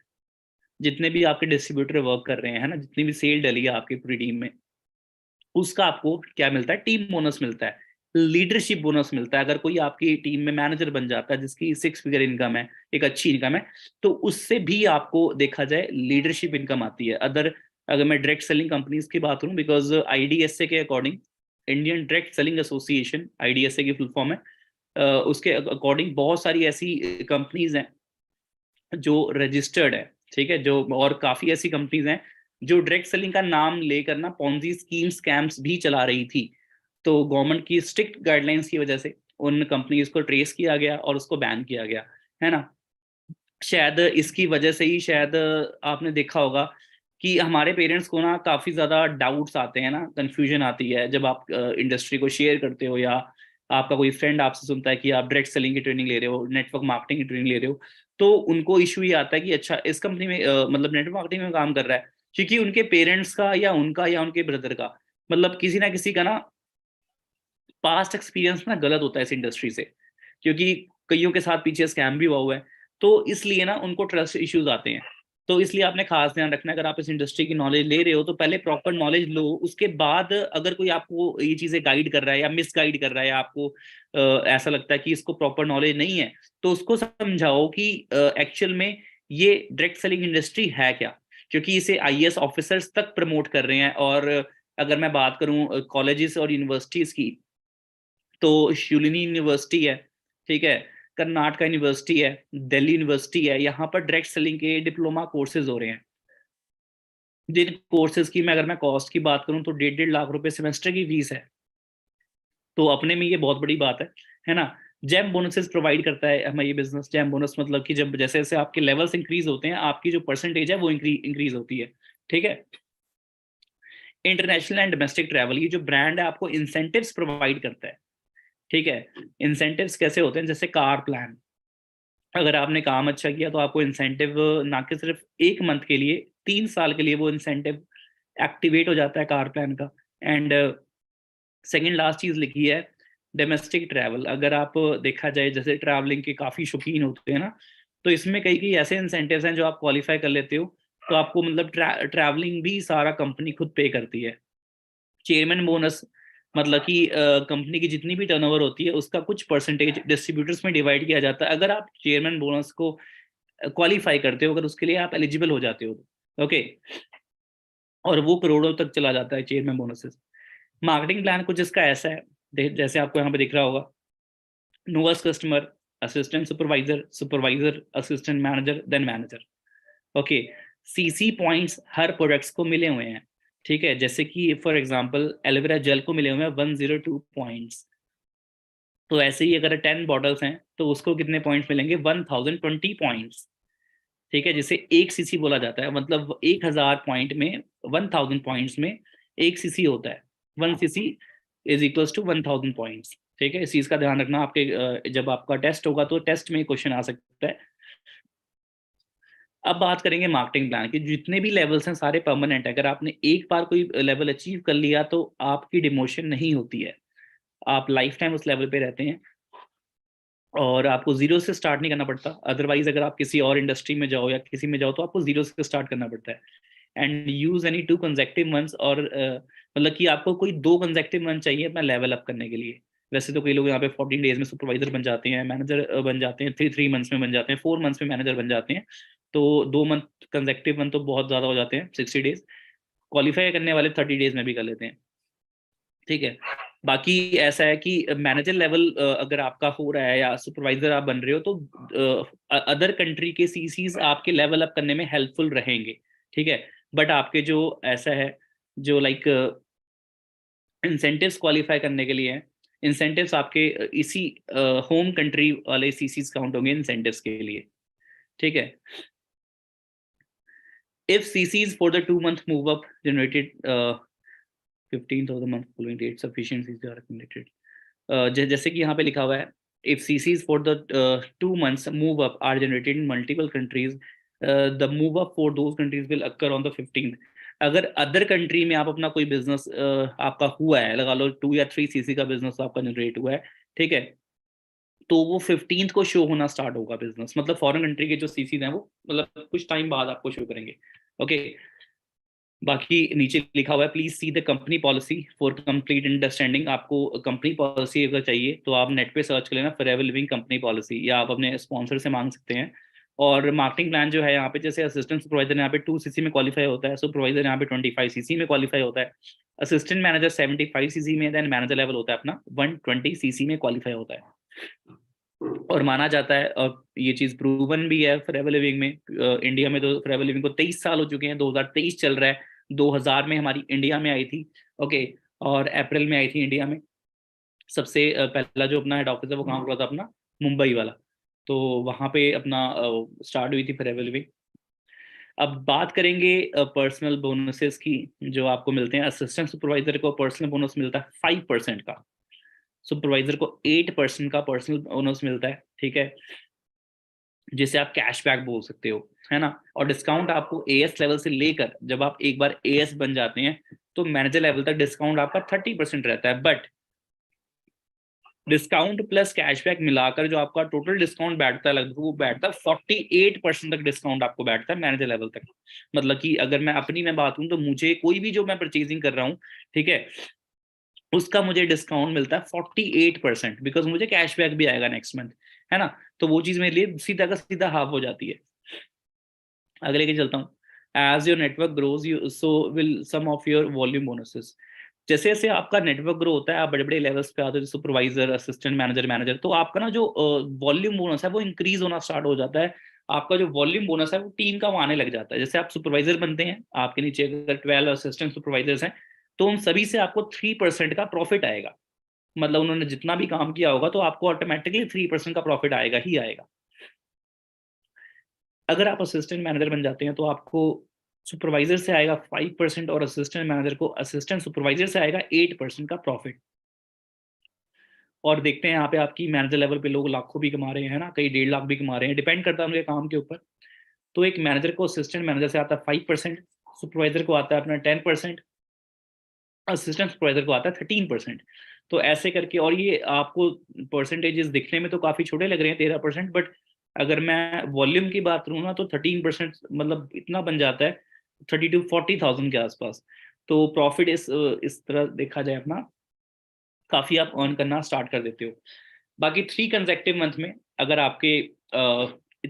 जितने भी आपके डिस्ट्रीब्यूटर वर्क कर रहे हैं है ना, जितनी भी सेल डली है आपकी पूरी टीम में, उसका आपको क्या मिलता है, टीम बोनस मिलता है, लीडरशिप बोनस मिलता है। अगर कोई आपकी टीम में मैनेजर बन जाता है जिसकी 6 फिगर इनकम है, एक अच्छी इनकम है, तो उससे भी आपको देखा जाए लीडरशिप इनकम आती है। अगर मैं डायरेक्ट सेलिंग कंपनीज की बात करूं, बिकॉज आईडीएसए के according, Indian direct selling association, IDSA की फुल फॉर्म है, उसके अकॉर्डिंग बहुत सारी ऐसी कंपनीज हैं जो रजिस्टर्ड है। ठीक है, जो और काफी ऐसी कंपनीज हैं जो डायरेक्ट सेलिंग का नाम लेकर ना पॉन्जी स्कीम स्कैम्स भी चला रही थी। तो गवर्नमेंट की स्ट्रिक्ट गाइडलाइंस की वजह से उन कंपनीज को ट्रेस किया गया और उसको बैन किया गया, है ना। शायद इसकी वजह से ही शायद आपने देखा होगा कि हमारे पेरेंट्स को ना काफी ज्यादा डाउट्स आते हैं ना, कंफ्यूजन आती है जब आप इंडस्ट्री को शेयर करते हो, या आपका कोई फ्रेंड आपसे सुनता है कि आप डायरेक्ट सेलिंग की ट्रेनिंग ले रहे हो, नेटवर्क मार्केटिंग की ट्रेनिंग ले रहे हो, तो उनको इशू ये आता है कि अच्छा इस कंपनी में मतलब नेटवर्क मार्केटिंग में काम कर रहा है, क्योंकि उनके पेरेंट्स का या उनका या उनके ब्रदर का मतलब किसी ना किसी का ना पास्ट एक्सपीरियंस ना गलत होता है इस इंडस्ट्री से, क्योंकि कईयों के साथ पीछे स्कैम भी हुआ है। तो इसलिए ना उनको ट्रस्ट इश्यूज आते हैं। तो इसलिए आपने खास ध्यान रखना है, अगर आप इस इंडस्ट्री की नॉलेज ले रहे हो तो पहले प्रॉपर नॉलेज लो, उसके बाद अगर कोई आपको ये चीजें गाइड कर रहा है या मिस गाइड कर रहा है, या आपको ऐसा लगता है कि इसको प्रॉपर नॉलेज नहीं है, तो उसको समझाओ कि एक्चुअल में ये डायरेक्ट सेलिंग इंडस्ट्री है क्या, क्योंकि इसे आईएएस ऑफिसर्स तक प्रमोट कर रहे हैं। और अगर मैं बात करूं कॉलेजेस और यूनिवर्सिटीज की, तो शिवलिनी यूनिवर्सिटी है, ठीक है, कर्नाटका यूनिवर्सिटी है, दिल्ली यूनिवर्सिटी है, यहाँ पर डायरेक्ट सेलिंग के डिप्लोमा कोर्सेज हो रहे हैं। जिन कोर्सेज की मैं अगर मैं कॉस्ट की बात करूं तो 1.5 लाख रुपए सेमेस्टर की फीस है। तो अपने में ये बहुत बड़ी बात है ना। जैम बोनसेस प्रोवाइड करता है हमें ये बिजनेस। जैम बोनस मतलब कि जब जैसे जैसे आपके लेवल्स इंक्रीज होते हैं, आपकी जो परसेंटेज है वो इंक्रीज होती है। ठीक है, इंटरनेशनल एंड डोमेस्टिक ट्रैवल, ये जो ब्रांड है आपको इंसेंटिव्स प्रोवाइड करता है। ठीक है, इंसेंटिव्स कैसे होते हैं, जैसे कार प्लान, अगर आपने काम अच्छा किया तो आपको इंसेंटिव ना कि सिर्फ 1 मंथ के लिए, 3 साल के लिए वो इंसेंटिव एक्टिवेट हो जाता है कार प्लान का। एंड सेकंड लास्ट चीज लिखी है, डोमेस्टिक ट्रैवल, अगर आप देखा जाए जैसे ट्रैवलिंग के काफ़ी शौकीन होते हैं ना, तो इसमें कई कई ऐसे इंसेंटिव्स हैं जो आप क्वालिफाई कर लेते हो, तो आपको मतलब ट्रैवलिंग भी सारा कंपनी खुद पे करती है। चेयरमैन बोनस मतलब कि कंपनी की जितनी भी टर्नओवर होती है उसका कुछ परसेंटेज डिस्ट्रीब्यूटर्स में डिवाइड किया जाता है, अगर आप चेयरमैन बोनस को क्वालिफाई करते हो, अगर उसके लिए आप एलिजिबल हो जाते हो, ओके, और वो करोड़ों तक चला जाता है चेयरमैन बोनसेस। मार्केटिंग प्लान कुछ इसका ऐसा है, जैसे आपको यहाँ पे दिख रहा होगा, नोवेस्ट customer, assistant supervisor, supervisor, assistant manager, then manager, okay. CC points हर प्रोडक्ट्स को मिले हुए हैं, ठीक है, जैसे कि फॉर एग्जांपल एलोवेरा जेल को मिले हुए हैं 102 पॉइंट्स, तो ऐसे ही अगर 10 बॉटल्स हैं तो उसको कितने पॉइंट्स मिलेंगे, 1020 पॉइंट्स, ठीक है, जिसे एक सीसी बोला जाता है, मतलब 1000 पॉइंट में, 1000 पॉइंट्स में एक सीसी होता है, 1 CC is equals to 1000 points, ठीक है। इस चीज का ध्यान रखना, आपके जब आपका टेस्ट होगा तो टेस्ट में क्वेश्चन आ सकता है। अब बात करेंगे मार्केटिंग प्लान की, जितने भी लेवल्स हैं सारे परमानेंट है, अगर आपने एक बार कोई लेवल अचीव कर लिया तो आपकी डिमोशन नहीं होती है, आप लाइफ टाइम उस लेवल पे रहते हैं, और आपको जीरो से स्टार्ट नहीं करना पड़ता। अदरवाइज अगर आप किसी और इंडस्ट्री में जाओ या किसी में जाओ तो आपको जीरो से स्टार्ट करना पड़ता है। And use any 2 consecutive months, और मतलब कि आपको कोई 2 कंसेक्टिव मंथ चाहिए अपना लेवल अप करने के लिए। वैसे तो कई लोग यहाँ पे 14 डेज में सुपरवाइजर बन जाते हैं, मैनेजर बन जाते हैं, 3 मंथ्स में बन जाते हैं, 4 मंथ्स में मैनेजर बन जाते हैं, तो 2 मंथ कंसेक्टिव मंथ तो बहुत ज्यादा हो जाते हैं, 60 डेज। क्वालिफाई करने वाले 30 डेज में भी कर लेते हैं, ठीक है। बाकी ऐसा है कि मैनेजर लेवल अगर आपका हो रहा है या सुपरवाइजर आप बन रहे हो तो अदर कंट्री के सीसीज आपके लेवल अप करने में हेल्पफुल रहेंगे, ठीक है। बट आपके जो ऐसा है, जो लाइक इंसेंटिव्स क्वालिफाई करने के लिए हैं, इंसेंटिव्स आपके इसी होम कंट्री वाले सीसीज काउंट होंगे इंसेंटिव्स के लिए, ठीक है। If chassis for the 2 month move up generated 15th of the month following date sufficiencies are accumulated, जैसे कि यहाँ पे लिखा हुआ है, if CCs for the 2 months move up are generated in multiple countries, the move up for those countries will occur on the 15th। अगर other country में आप अपना कोई बिजनेस आपका हुआ है, लगा लो 2 या 3 सीसी का बिजनेस आपका जनरेट हुआ है, ठीक है, तो वो 15th को शो होना स्टार्ट होगा बिजनेस, मतलब फॉरेन कंट्री के जो सीसीज हैं वो मतलब कुछ टाइम बाद आपको शो करेंगे, ओके। बाकी नीचे लिखा हुआ है please see the company policy for complete understanding. आपको कंपनी पॉलिसी अगर चाहिए तो आप नेट पे सर्च कर लेना फॉरएवर लिविंग कंपनी पॉलिसी, या आप अपने स्पॉन्सर से मांग सकते हैं। और मार्केटिंग प्लान जो है यहाँ पे, जैसे असिस्टेंट सुपरवाइजर यहाँ पे 2 सीसी में क्वालिफाई होता है, सुपरवाइजर यहाँ पे 25 सीसी में क्वालिफाई होता है, असिस्टेंट मैनेजर 75 सीसी में, देन मैनेजर लेवल होता है अपना 120 सीसी में क्वालिफाई होता है। और माना जाता है, और ये चीज प्रूवन भी है फॉरएवर लिविंग में, इंडिया में तो फॉरएवर लिविंग को 23 साल हो चुके हैं, 2023 चल रहा है, 2000 में हमारी इंडिया में आई थी, ओके, और अप्रैल में आई थी इंडिया में। सबसे पहला जो अपना हेड ऑफिस है वो कहाँ हुआ था अपना, मुंबई वाला, तो वहां पे अपना स्टार्ट हुई थी फॉरएवर लिविंग। अब बात करेंगे पर्सनल बोनसेस की, जो आपको मिलते हैं। असिस्टेंट सुपरवाइजर को पर्सनल बोनस मिलता है 5% का, सुपरवाइजर को 8% का पर्सनल बोनस मिलता है, ठीक है, जिसे आप कैशबैक बोल सकते हो, है ना। और डिस्काउंट आपको एएस लेवल से लेकर, जब आप एक बार एएस बन जाते हैं तो मैनेजर लेवल तक डिस्काउंट आपका 30% रहता है, बट डिस्काउंट प्लस कैशबैक मिलाकर जो आपका टोटल डिस्काउंट बैठता है लगभग, वो बैठता है 48% तक डिस्काउंट आपको बैठता है मैनेजर लेवल तक। मतलब कि अगर मैं अपनी मैं बात हूँ तो मुझे कोई भी जो मैं परचेजिंग कर रहा हूँ, ठीक है, उसका मुझे डिस्काउंट मिलता है 48%, बिकॉज मुझे कैशबैक भी आएगा नेक्स्ट मंथ, है ना। तो वो चीज मेरे लिए सीधा का सीधा हाफ हो जाती है। आगे लेके चलता हूँ। As your network grows you so will some of your volume bonuses. जैसे जैसे आपका नेटवर्क ग्रो होता है, आप बड़े बड़े लेवल्स पे आते हो, सुपरवाइजर, असिस्टेंट मैनेजर, मैनेजर, तो आपका ना जो वॉल्यूम बोनस है वो इंक्रीज होना स्टार्ट हो जाता है। आपका जो वॉल्यूम बोनस है वो टीम का वो आने लग जाता है। जैसे आप सुपरवाइजर बनते हैं, आपके नीचे अगर 12 असिस्टेंट सुपरवाइजर्स हैं, तो उन सभी से आपको 3% का प्रॉफिट आएगा। मतलब उन्होंने जितना भी काम किया होगा तो आपको ऑटोमेटिकली 3% का प्रॉफिट आएगा ही आएगा। अगर आप असिस्टेंट मैनेजर बन जाते हैं तो आपको सुपरवाइजर से आएगा 5%, और असिस्टेंट मैनेजर को असिस्टेंट सुपरवाइजर से आएगा 8% का प्रॉफिट। और देखते हैं यहाँ पे आपकी मैनेजर लेवल पे लोग लाखों भी कमा रहे हैं ना, कई 1.5 लाख भी कमा रहे हैं, डिपेंड करता है उनके काम के ऊपर। तो एक मैनेजर को असिस्टेंट मैनेजर से आता है 5%, सुपरवाइजर को आता है अपना 10%, असिस्टेंट सुपरवाइजर को आता है 13%। तो ऐसे करके, और ये आपको परसेंटेजेस दिखने में तो काफी छोटे लग रहे हैं 13%, बट अगर मैं वॉल्यूम की बात करूँ ना तो 13%, मतलब इतना बन जाता है 30 to 40 thousand के आसपास। तो प्रॉफिट इस तरह देखा जाए अपना, काफी आप अर्न करना स्टार्ट कर देते हो। बाकी 3 कंसेक्टिव मंथ में अगर आपके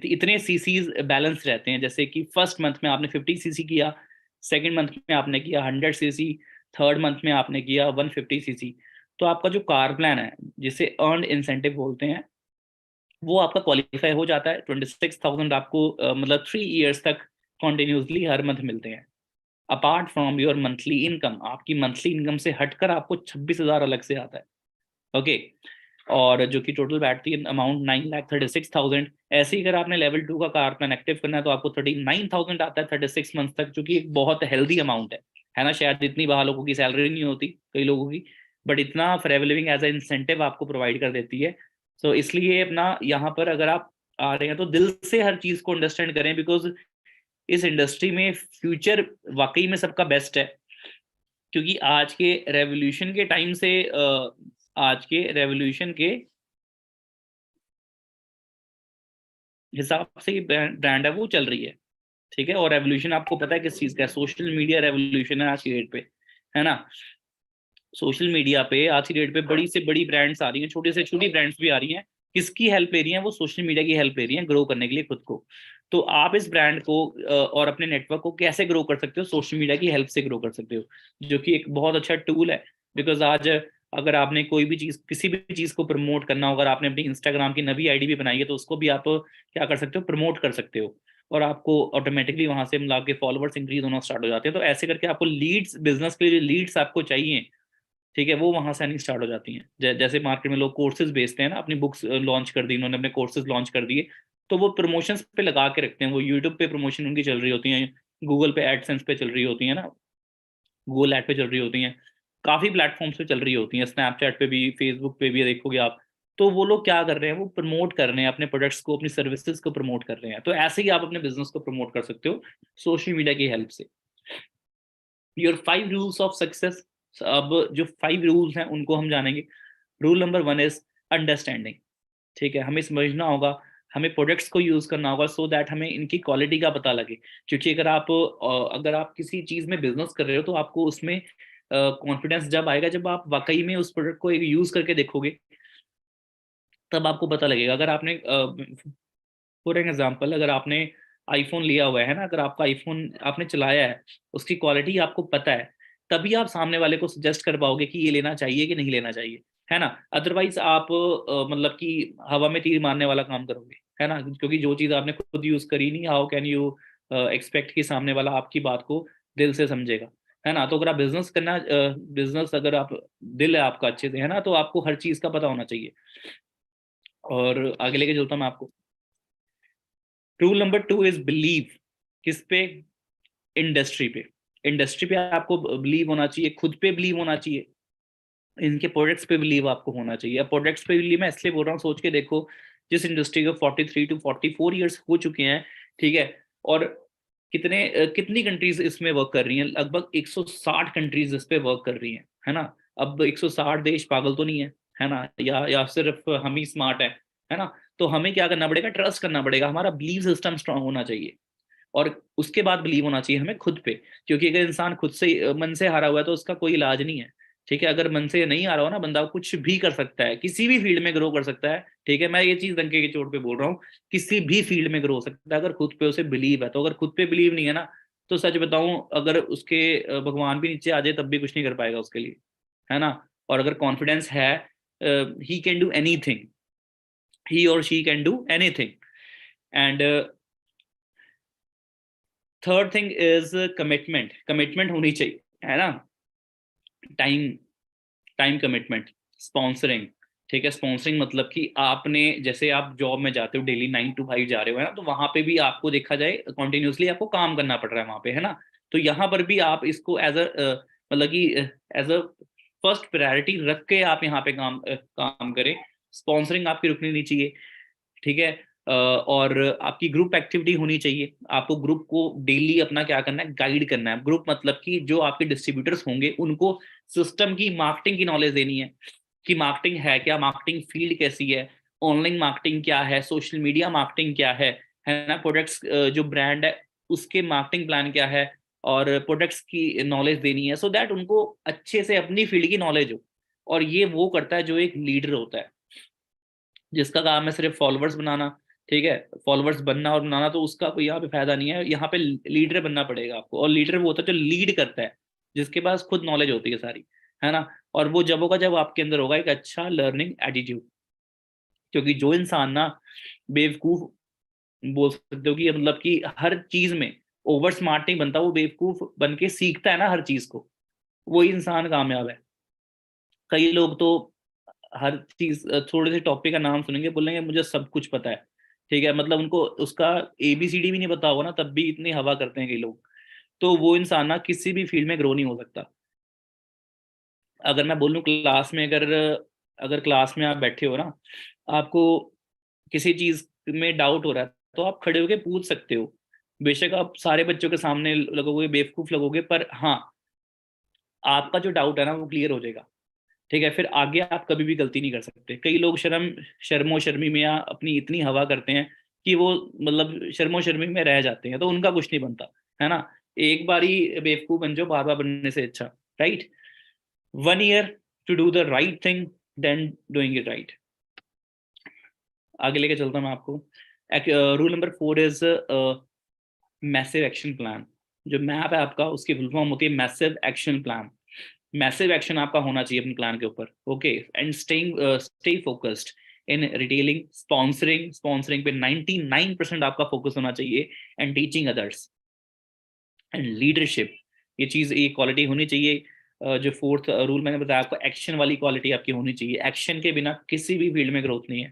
इतने सीसीज बैलेंस रहते हैं, जैसे कि फर्स्ट मंथ में आपने 50 सीसी किया, सेकंड मंथ में आपने किया 100 सीसी, थर्ड मंथ में आपने किया 150 सीसी, तो आपका जो कार प्लान है जिसे अर्न इंसेंटिव बोलते हैं, वो आपका क्वालिफाई हो जाता है। 26,000 आपको मतलब 3 इयर्स तक कॉन्टिन्यूसली हर मंथ मिलते हैं। Apart from your monthly income, आपकी मंथली इनकम से हटकर आपको 26,000 अलग से आता है। ओके, और जो कि टोटल बैठती है अमाउंट 9,36,000। ऐसे ही अगर आपने लेवल 2 का कार प्लान एक्टिव करना है तो आपको 39,000 आता है 36 मंथ तक, जो कि एक बहुत हेल्दी अमाउंट है ना। शायद इतनी बाहर लोगों की सैलरी नहीं होती कई लोगों की, बट इतना Forever living as a incentive आपको प्रोवाइड कर देती है। सो इसलिए अपना यहाँ पर अगर आप आ रहे हैं तो दिल से हर चीज को अंडरस्टैंड करें, बिकॉज इस इंडस्ट्री में फ्यूचर वाकई में सबका बेस्ट है। क्योंकि आज के रेवोल्यूशन के टाइम से आज के रेवोल्यूशन के हिसाब से ये ब्रांड है वो चल रही है, ठीक है। और रेवोल्यूशन आपको पता है किस चीज का है? सोशल मीडिया रेवोल्यूशन है आज की डेट पे, है ना। सोशल मीडिया पे आज की डेट पे बड़ी से बड़ी ब्रांड्स आ रही हैं, छोटे से छोटी ब्रांड्स भी आ रही हैं। किसकी हेल्प ले रही हैं? वो सोशल मीडिया की हेल्प ले रही हैं ग्रो करने के लिए खुद को। तो आप इस ब्रांड को और अपने नेटवर्क को कैसे ग्रो कर सकते हो? सोशल मीडिया की हेल्प से ग्रो कर सकते हो, जो कि एक बहुत अच्छा टूल है। बिकॉज आज अगर आपने कोई भी चीज, किसी भी चीज को प्रमोट करना हो, अगर आपने अपनी इंस्टाग्राम की नवी आईडी भी बनाई है तो उसको भी आप क्या कर सकते हो? प्रमोट कर सकते हो, और आपको ऑटोमेटिकली वहां से मतलब आपके फॉलोवर्स इंक्रीज होना स्टार्ट हो जाते हैं। तो ऐसे करके आपको लीड्स, बिजनेस के लिए लीड्स आपको चाहिए, ठीक है, वो वहां से आनी स्टार्ट हो जाती हैं। जैसे मार्केट में लोग कोर्सेज बेचते हैं ना, अपनी बुक्स लॉन्च कर दी उन्होंने, अपने कोर्सेज लॉन्च कर दिए, तो वो प्रमोशंस पे लगा के रखते हैं। वो यूट्यूब पे प्रमोशन उनकी चल रही होती है, गूगल पे एडसेंस पे चल रही होती है ना, गूगल एड पे चल रही होती हैं, काफी प्लेटफॉर्म्स पे चल रही होती हैं, स्नैपचैट पे भी, फेसबुक पे भी देखोगे आप। तो वो लोग क्या कर रहे हैं? वो प्रमोट कर रहे हैं अपने प्रोडक्ट्स को, अपनी सर्विसेज को प्रमोट कर रहे हैं। तो ऐसे ही आप अपने बिजनेस को प्रमोट कर सकते हो सोशल मीडिया की हेल्प से। Your 5 rules of success. अब जो 5 रूल्स हैं उनको हम जानेंगे। रूल नंबर 1 इज अंडरस्टैंडिंग, ठीक है। हमें समझना होगा, हमें प्रोडक्ट्स को यूज करना होगा सो दैट हमें इनकी क्वालिटी का पता लगे। क्योंकि अगर आप किसी चीज में बिजनेस कर रहे हो तो आपको उसमें कॉन्फिडेंस जब आएगा जब आप वाकई में उस प्रोडक्ट को यूज करके देखोगे, तब आपको पता लगेगा। अगर आपने फॉर एग्जाम्पल अगर आपने आईफोन लिया हुआ है ना, अगर आपका आईफोन आपने चलाया है, उसकी क्वालिटी आपको पता है, तभी आप सामने वाले को सजेस्ट कर पाओगे कि ये लेना चाहिए कि नहीं लेना चाहिए, है ना। अदरवाइज आप मतलब कि हवा में तीर मारने वाला काम करोगे, है ना। क्योंकि जो चीज़ आपने खुद यूज करी नहीं, हाउ कैन यू एक्सपेक्ट कि सामने वाला आपकी बात को दिल से समझेगा, है ना। तो अगर आप बिजनेस करना, बिजनेस अगर आप, दिल है आपका अच्छे से, है ना, तो आपको हर चीज़ का पता होना चाहिए। और आगे लेके चलता हूँ मैं आपको। Rule number 2 is believe. किस पे? इंडस्ट्री पे। इंडस्ट्री पे आपको बिलीव होना चाहिए, खुद पे बिलीव होना चाहिए, इनके प्रोडक्ट्स पे बिलीव आपको होना चाहिए। अब प्रोडक्ट्स पे बिलीव मैं इसलिए बोल रहा हूँ, सोच के देखो, जिस इंडस्ट्री को 43 to 44 ईयर्स हो चुके हैं, ठीक है, और कितनी कंट्रीज इसमें वर्क कर रही हैं? लगभग 160 कंट्रीज इस पे वर्क कर रही हैं, है ना। अब 160 देश पागल तो नहीं है ना, या सिर्फ हम ही स्मार्ट है ना। तो हमें क्या करना पड़ेगा? ट्रस्ट करना पड़ेगा, हमारा बिलीव सिस्टम स्ट्रांग होना चाहिए, और उसके बाद बिलीव होना चाहिए हमें खुद पे। क्योंकि अगर इंसान खुद से मन से हारा हुआ है तो उसका कोई इलाज नहीं है, ठीक है। अगर मन से नहीं आ रहा हो ना, बंदा कुछ भी कर सकता है, किसी भी फील्ड में ग्रो कर सकता है, ठीक है। मैं ये चीज डंके की चोट पे बोल रहा हूँ, किसी भी फील्ड में ग्रो हो सकता है अगर खुद पे उसे बिलीव है। तो अगर खुद पे बिलीव नहीं है ना, तो सच बताऊं, अगर उसके भगवान भी नीचे आ जाए तब भी कुछ नहीं कर पाएगा उसके लिए, है ना। और अगर कॉन्फिडेंस है, ही कैन डू एनीथिंग, ही और she can do anything. And third thing is commitment. Commitment होनी चाहिए, है ना। Time, time commitment. स्पॉन्सरिंग, ठीक है। स्पॉन्सरिंग मतलब कि आपने, जैसे आप जॉब में जाते हो, डेली 9 to 5 जा रहे हो, है ना, तो वहां पे भी आपको देखा जाए कॉन्टिन्यूसली आपको काम करना पड़ रहा है वहां पे, है ना। तो यहाँ पर भी आप इसको एज अ मतलब कि एज अ फर्स्ट प्रायोरिटी रख के आप यहाँ पे काम करें। स्पॉन्सरिंग आपकी रुकनी नहीं चाहिए, ठीक है। और आपकी ग्रुप एक्टिविटी होनी चाहिए। आपको ग्रुप को डेली अपना क्या करना है? गाइड करना है। ग्रुप मतलब कि जो आपके डिस्ट्रीब्यूटर्स होंगे उनको सिस्टम की, मार्केटिंग की नॉलेज देनी है, कि मार्केटिंग है क्या, मार्केटिंग फील्ड कैसी है, ऑनलाइन मार्केटिंग क्या है, सोशल मीडिया मार्केटिंग क्या है ना, प्रोडक्ट्स जो ब्रांड है उसके मार्केटिंग प्लान क्या है, और प्रोडक्ट्स की नॉलेज देनी है, सो दैट उनको अच्छे से अपनी फील्ड की नॉलेज हो। और ये वो करता है जो एक लीडर होता है, जिसका काम है सिर्फ फॉलोअर्स बनाना। ठीक है, फॉलोअर्स बनना और बनाना, तो उसका कोई यहाँ पे फायदा नहीं है। यहाँ पे लीडर बनना पड़ेगा आपको, और लीडर वो होता है जो लीड करता है, जिसके पास खुद नॉलेज होती है सारी, है ना। और वो जब होगा जब आपके अंदर होगा एक अच्छा लर्निंग एटीट्यूड। क्योंकि जो इंसान ना बेवकूफ बोल सकते हो कि मतलब कि हर चीज में ओवर स्मार्ट नहीं बनता, वो बेवकूफ बन के सीखता है ना हर चीज को, वही इंसान कामयाब है। कई लोग तो हर चीज थोड़े से टॉपिक का नाम सुनेंगे बोलेंगे मुझे सब कुछ पता है। ठीक है, मतलब उनको उसका एबीसीडी भी नहीं पता होगा ना, तब भी इतनी हवा करते हैं कई लोग। तो वो इंसान ना किसी भी फील्ड में ग्रो नहीं हो सकता। अगर मैं बोलूँ क्लास में, अगर अगर क्लास में आप बैठे हो ना, आपको किसी चीज में डाउट हो रहा है, तो आप खड़े होकर पूछ सकते हो। बेशक आप सारे बच्चों के सामने लगोगे, बेवकूफ लगोगे, पर हाँ, आपका जो डाउट है ना वो क्लियर हो जाएगा। ठीक है, फिर आगे आप कभी भी गलती नहीं कर सकते। कई लोग शर्मो शर्मी में या अपनी इतनी हवा करते हैं कि वो मतलब शर्मो शर्मी में रह जाते हैं, तो उनका कुछ नहीं बनता, है ना। एक बार ही बेवकूफ बन जाओ, बार बार बनने से अच्छा, right. 1 year to do the right thing than doing it right. आगे लेके चलता हूँ मैं आपको। Rule number 4 is massive action plan. जो मैप है आपका, उसकी फुल फॉर्म होती है massive action plan. Massive action आपका होना चाहिए अपने प्लान के ऊपर, okay. And stay focused in retailing, sponsoring, sponsoring पे 99% आपका फोकस होना चाहिए, and teaching others, and leadership. ये चीज, ये क्वालिटी होनी चाहिए। जो फोर्थ रूल मैंने बताया आपको, एक्शन वाली क्वालिटी आपकी होनी चाहिए। एक्शन के बिना किसी भी फील्ड में ग्रोथ नहीं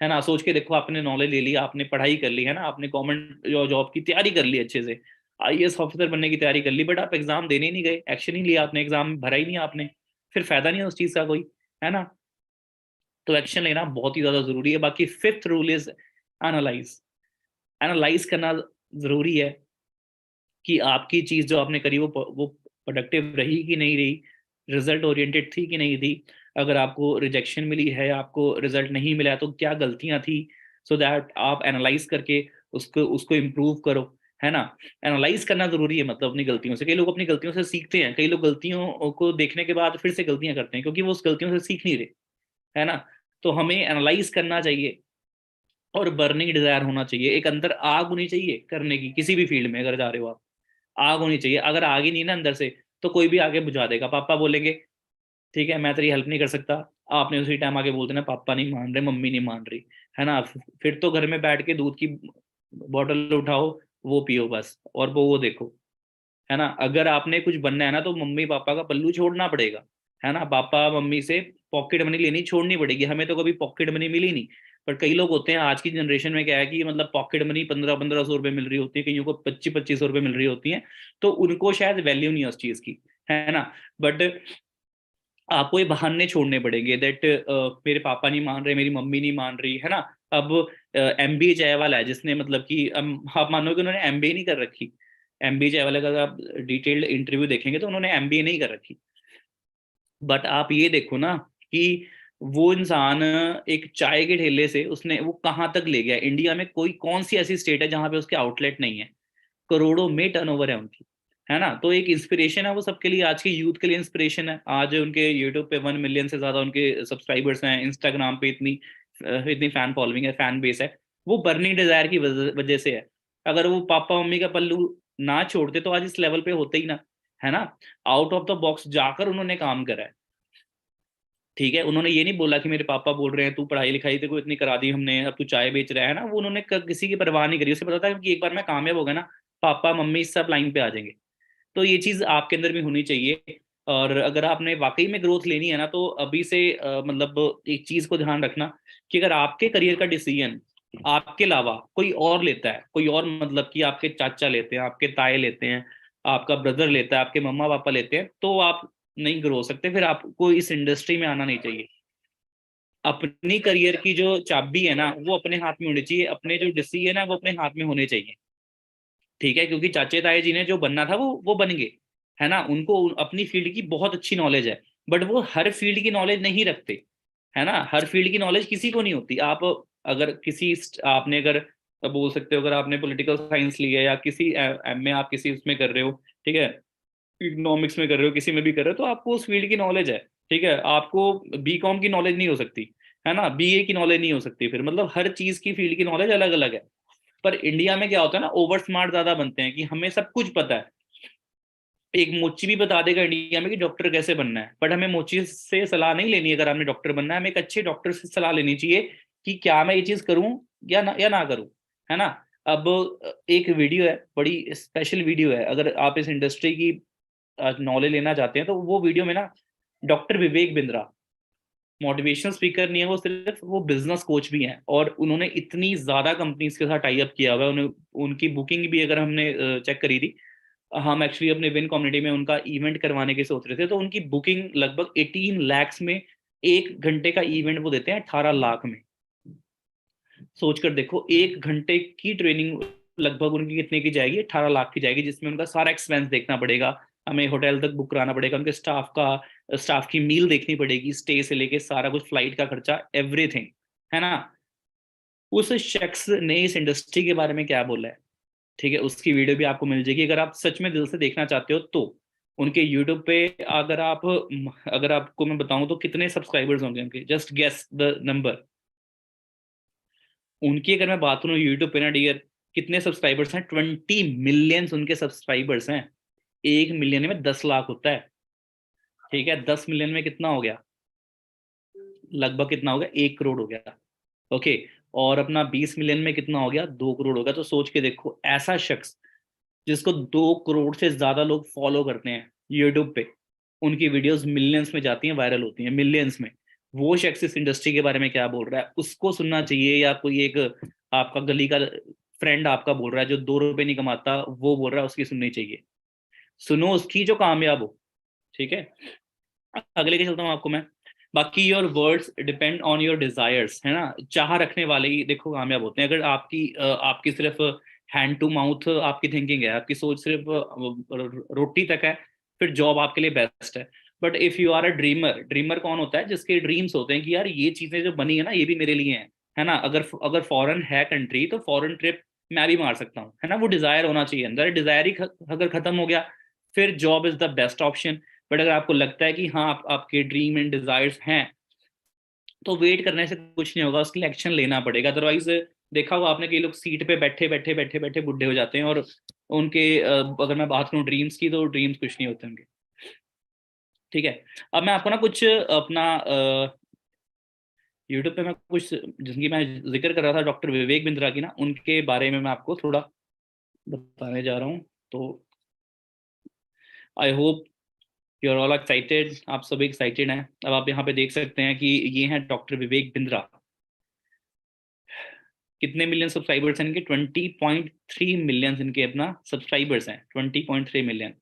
है ना। सोच के देखो, आपने नॉलेज ले लिया, आपने पढ़ाई कर ली, है ना, आपने गवर्नमेंट जॉब की तैयारी कर ली अच्छे से, आईएएस ऑफिसर बनने की तैयारी कर ली, बट आप एग्जाम देने नहीं गए, एक्शन नहीं लिया आपने, एग्जाम भरा ही नहीं आपने, फिर फायदा नहीं है उस चीज का कोई, है ना। तो एक्शन लेना बहुत ही ज्यादा जरूरी है। बाकी fifth rule is analyse. Analyse करना जरूरी है कि आपकी चीज जो आपने करी वो प्रोडक्टिव रही कि नहीं रही, रिजल्ट ओरिएंटेड थी कि नहीं थी। अगर आपको रिजेक्शन मिली है, आपको रिजल्ट नहीं मिला है, तो क्या गलतियां थी, सो दैट आप एनालाइज करके उसको उसको इम्प्रूव करो, है ना। एनालाइज करना जरूरी है, मतलब अपनी गलतियों से। कई लोग अपनी गलतियों से सीखते हैं, कई लोग गलतियों को देखने के बाद फिर से गलतियां करते हैं, क्योंकि वो उस गलतियों से सीख नहीं रहे, है ना। तो हमें एनालाइज करना चाहिए, और बर्निंग डिजायर होना चाहिए, एक अंदर आग होनी चाहिए करने की। किसी भी फील्ड में अगर जा रहे हो आप, आग होनी चाहिए। अगर आग ही नहीं ना अंदर से, तो कोई भी आगे बुझा देगा। पापा बोलेंगे ठीक है मैं तेरी हेल्प नहीं कर सकता, आपने उसी टाइम आगे बोल देना पापा नहीं मान रहे, मम्मी नहीं मान रही, है ना। फिर तो घर में बैठ के दूध की बोतल उठाओ, वो पियो बस, और वो देखो, है ना। अगर आपने कुछ बनना है ना, तो मम्मी पापा का पल्लू छोड़ना पड़ेगा, है ना। पापा मम्मी से पॉकेट मनी लेनी छोड़नी पड़ेगी। हमें तो कभी पॉकेट मनी मिली नहीं, पर कई लोग होते हैं आज की जनरेशन में, क्या है कि मतलब पॉकेट मनी 1500-1500 रुपये मिल रही होती है, कईयों को 2500-2500 रुपये मिल रही होती है, तो उनको शायद वैल्यू नहीं है उस चीज की, है ना। बट आपको ये बहाने छोड़ने पड़ेंगे, दैट मेरे पापा नहीं मान रहे, मेरी मम्मी नहीं मान रही, है ना। अब एमबीए चाय वाला है जिसने मतलब कि आप मानो कि उन्होंने एमबीए नहीं कर रखी। एमबीए चाय वाले का अगर आप डिटेल्ड इंटरव्यू देखेंगे तो उन्होंने एमबीए नहीं कर रखी। बट आप ये देखो ना कि वो इंसान एक चाय के ठेले से उसने वो कहाँ तक ले गया। इंडिया में कोई कौन सी ऐसी स्टेट है जहां पे उसके आउटलेट नहीं है, करोड़ों में टर्नओवर है उनकी, है ना। तो एक इंस्पिरेशन है वो सबके लिए, आज के यूथ के लिए इंस्पिरेशन है। आज उनके यूट्यूब पे 1 मिलियन से ज्यादा उनके सब्सक्राइबर्स हैं, इंस्टाग्राम पे इतनी इतनी फैन फॉलोइंग है, फैन बेस है। वो बर्निंग डिजायर की वजह से है। अगर वो पापा मम्मी का पल्लू ना छोड़ते तो आज इस लेवल पे होते ही ना, है ना। आउट ऑफ द बॉक्स जाकर उन्होंने काम करा है। ठीक है, उन्होंने ये नहीं बोला कि मेरे पापा बोल रहे हैं तू पढ़ाई लिखाई तेरे को इतनी करा दी हमने, अब तू चाय बेच रहा है ना। वो उन्होंने किसी की परवाह नहीं करी। उसे पता था कि एक बार मैं कामयाब हो गया ना, पापा मम्मी सब लाइन पे आ जाएंगे। तो ये चीज आपके अंदर भी होनी चाहिए। और अगर आपने वाकई में ग्रोथ लेनी है ना, तो अभी से मतलब एक चीज को ध्यान रखना कि अगर आपके करियर का डिसीजन आपके अलावा कोई और लेता है, कोई और मतलब कि आपके चाचा लेते हैं, आपके ताए लेते हैं, आपका ब्रदर लेता है, आपके मम्मा पापा लेते हैं, तो आप नहीं ग्रो सकते। फिर आपको इस इंडस्ट्री में आना नहीं चाहिए। अपनी करियर की जो चाबी है ना वो अपने हाथ में होनी चाहिए, अपने जो डिसीजन है वो अपने हाथ में होने चाहिए। ठीक है, क्योंकि चाचे ताए जी ने जो बनना था वो बन गए, है ना। उनको अपनी फील्ड की बहुत अच्छी नॉलेज है, बट वो हर फील्ड की नॉलेज नहीं रखते। है ना। हर फील्ड की नॉलेज किसी को नहीं होती। आप अगर किसी आपने अगर बोल सकते हो, अगर आपने पॉलिटिकल साइंस लिया या किसी एमए आप किसी उसमें कर रहे हो, ठीक है, इकोनॉमिक्स में कर रहे हो, किसी में भी कर रहे हो, तो आपको उस फील्ड की नॉलेज है, ठीक है। आपको बीकॉम की नॉलेज नहीं हो सकती, है ना, बीए की नॉलेज नहीं हो सकती, फिर मतलब हर चीज की फील्ड की नॉलेज अलग अलग है। पर इंडिया में क्या होता है ना, ओवर स्मार्ट ज्यादा बनते हैं कि हमें सब कुछ पता है। एक मोची भी बता देगा इंडिया में कि डॉक्टर कैसे बनना है, बट हमें मोची से सलाह नहीं लेनी है। अगर हमें डॉक्टर बनना है, हमें एक अच्छे डॉक्टर से सलाह लेनी चाहिए कि क्या मैं ये चीज करूं या ना करूं, है ना। अब एक वीडियो है, बड़ी स्पेशल वीडियो है, अगर आप इस इंडस्ट्री की नॉलेज लेना चाहते हैं तो वो वीडियो में ना doctor Vivek Bindra motivational speaker नहीं है, वो सिर्फ वो बिजनेस कोच भी हैं, और उन्होंने इतनी ज्यादा कंपनीज के साथ टाई अप किया हुआ है। उन्हें उनकी बुकिंग भी अगर हमने चेक करी थी, हम एक्चुअली अपने विन कम्युनिटी में उनका इवेंट करवाने की सोच रहे थे, तो उनकी बुकिंग लगभग 18 lakhs में, 1 घंटे का इवेंट वो देते हैं 18 लाख में। सोच कर देखो, 1 घंटे की ट्रेनिंग लगभग उनकी कितने की जाएगी, 18 लाख की जाएगी, जिसमें उनका सारा एक्सपेंस देखना पड़ेगा, हमें होटल तक बुक कराना पड़ेगा, उनके स्टाफ की मील देखनी पड़ेगी, स्टे से लेके सारा कुछ, फ्लाइट का खर्चा, एवरीथिंग, है ना। उस शख्स ने इस इंडस्ट्री के बारे में क्या बोला है, ठीक है, उसकी वीडियो भी आपको मिल जाएगी अगर आप सच में दिल से देखना चाहते हो तो। उनके यूट्यूब पे अगर आपको मैं बताऊं तो कितने सब्सक्राइबर्स होंगे उनके, जस्ट गेस द नंबर। उनकी अगर मैं बात करूं यूट्यूब पे ना डियर, कितने सब्सक्राइबर्स हैं, 20 मिलियंस उनके सब्सक्राइबर्स हैं। 1 मिलियन में 10 लाख होता है, ठीक है, 10 मिलियन में कितना हो गया, लगभग कितना हो गया, 1 करोड़ हो गया। ओके, और अपना 20 मिलियन में कितना हो गया, 2 करोड़ हो गया। तो सोच के देखो, ऐसा शख्स जिसको 2 करोड़ से ज्यादा लोग फॉलो करते हैं यूट्यूब पे, उनकी वीडियोस मिलियंस में जाती हैं, वायरल होती हैं मिलियंस में, वो शख्स इस इंडस्ट्री के बारे में क्या बोल रहा है, उसको सुनना चाहिए, या कोई एक आपका गली का फ्रेंड आपका बोल रहा है जो 2 रुपए नहीं कमाता, वो बोल रहा है, उसकी सुननी चाहिए। सुनो उसकी जो कामयाब हो, ठीक है। अगले के चलता हूँ आपको मैं। बाकी your words depend on your desires, है ना, चाह रखने वाले ही देखो कामयाब होते हैं। अगर आपकी सिर्फ हैंड टू माउथ आपकी थिंकिंग है, आपकी सोच सिर्फ रोटी तक है, फिर जॉब आपके लिए बेस्ट है। But if you are a dreamer, dreamer कौन होता है, जिसके ड्रीम्स होते हैं कि यार ये चीजें जो बनी है ना, ये भी मेरे लिए है ना। अगर अगर फॉरेन है कंट्री, तो फॉरेन ट्रिप मैं भी मार सकता हूँ, है ना। वो डिजायर होना चाहिए अंदर, डिजायर ही अगर खत्म हो गया, फिर job is the best option. But अगर आपको लगता है कि हाँ आपके ड्रीम एंड डिजायर्स हैं, तो वेट करने से कुछ नहीं होगा, उसके लिए एक्शन लेना पड़ेगा। अदरवाइज देखा होगा आपने, कई लोग सीट पे बैठे बैठे बैठे बैठे बुढ़े हो जाते हैं, और उनके अगर मैं बात करूँ ड्रीम्स की, तो ड्रीम्स कुछ नहीं होते उनके, ठीक है। अब मैं आपको ना कुछ अपना यूट्यूब पे मैं कुछ जिनकी मैं जिक्र कर रहा था, डॉक्टर विवेक बिंद्रा की ना, उनके बारे में मैं आपको थोड़ा बताने जा रहा हूँ। तो I hope you are all excited, आप सभी एक्साइटेड हैं। अब आप यहाँ पे देख सकते हैं कि ये हैं डॉक्टर विवेक बिंद्रा। कितने मिलियन सब्सक्राइबर्स हैं इनके, 20.3 मिलियन इनके अपना सब्सक्राइबर्स हैं, 20.3 मिलियन।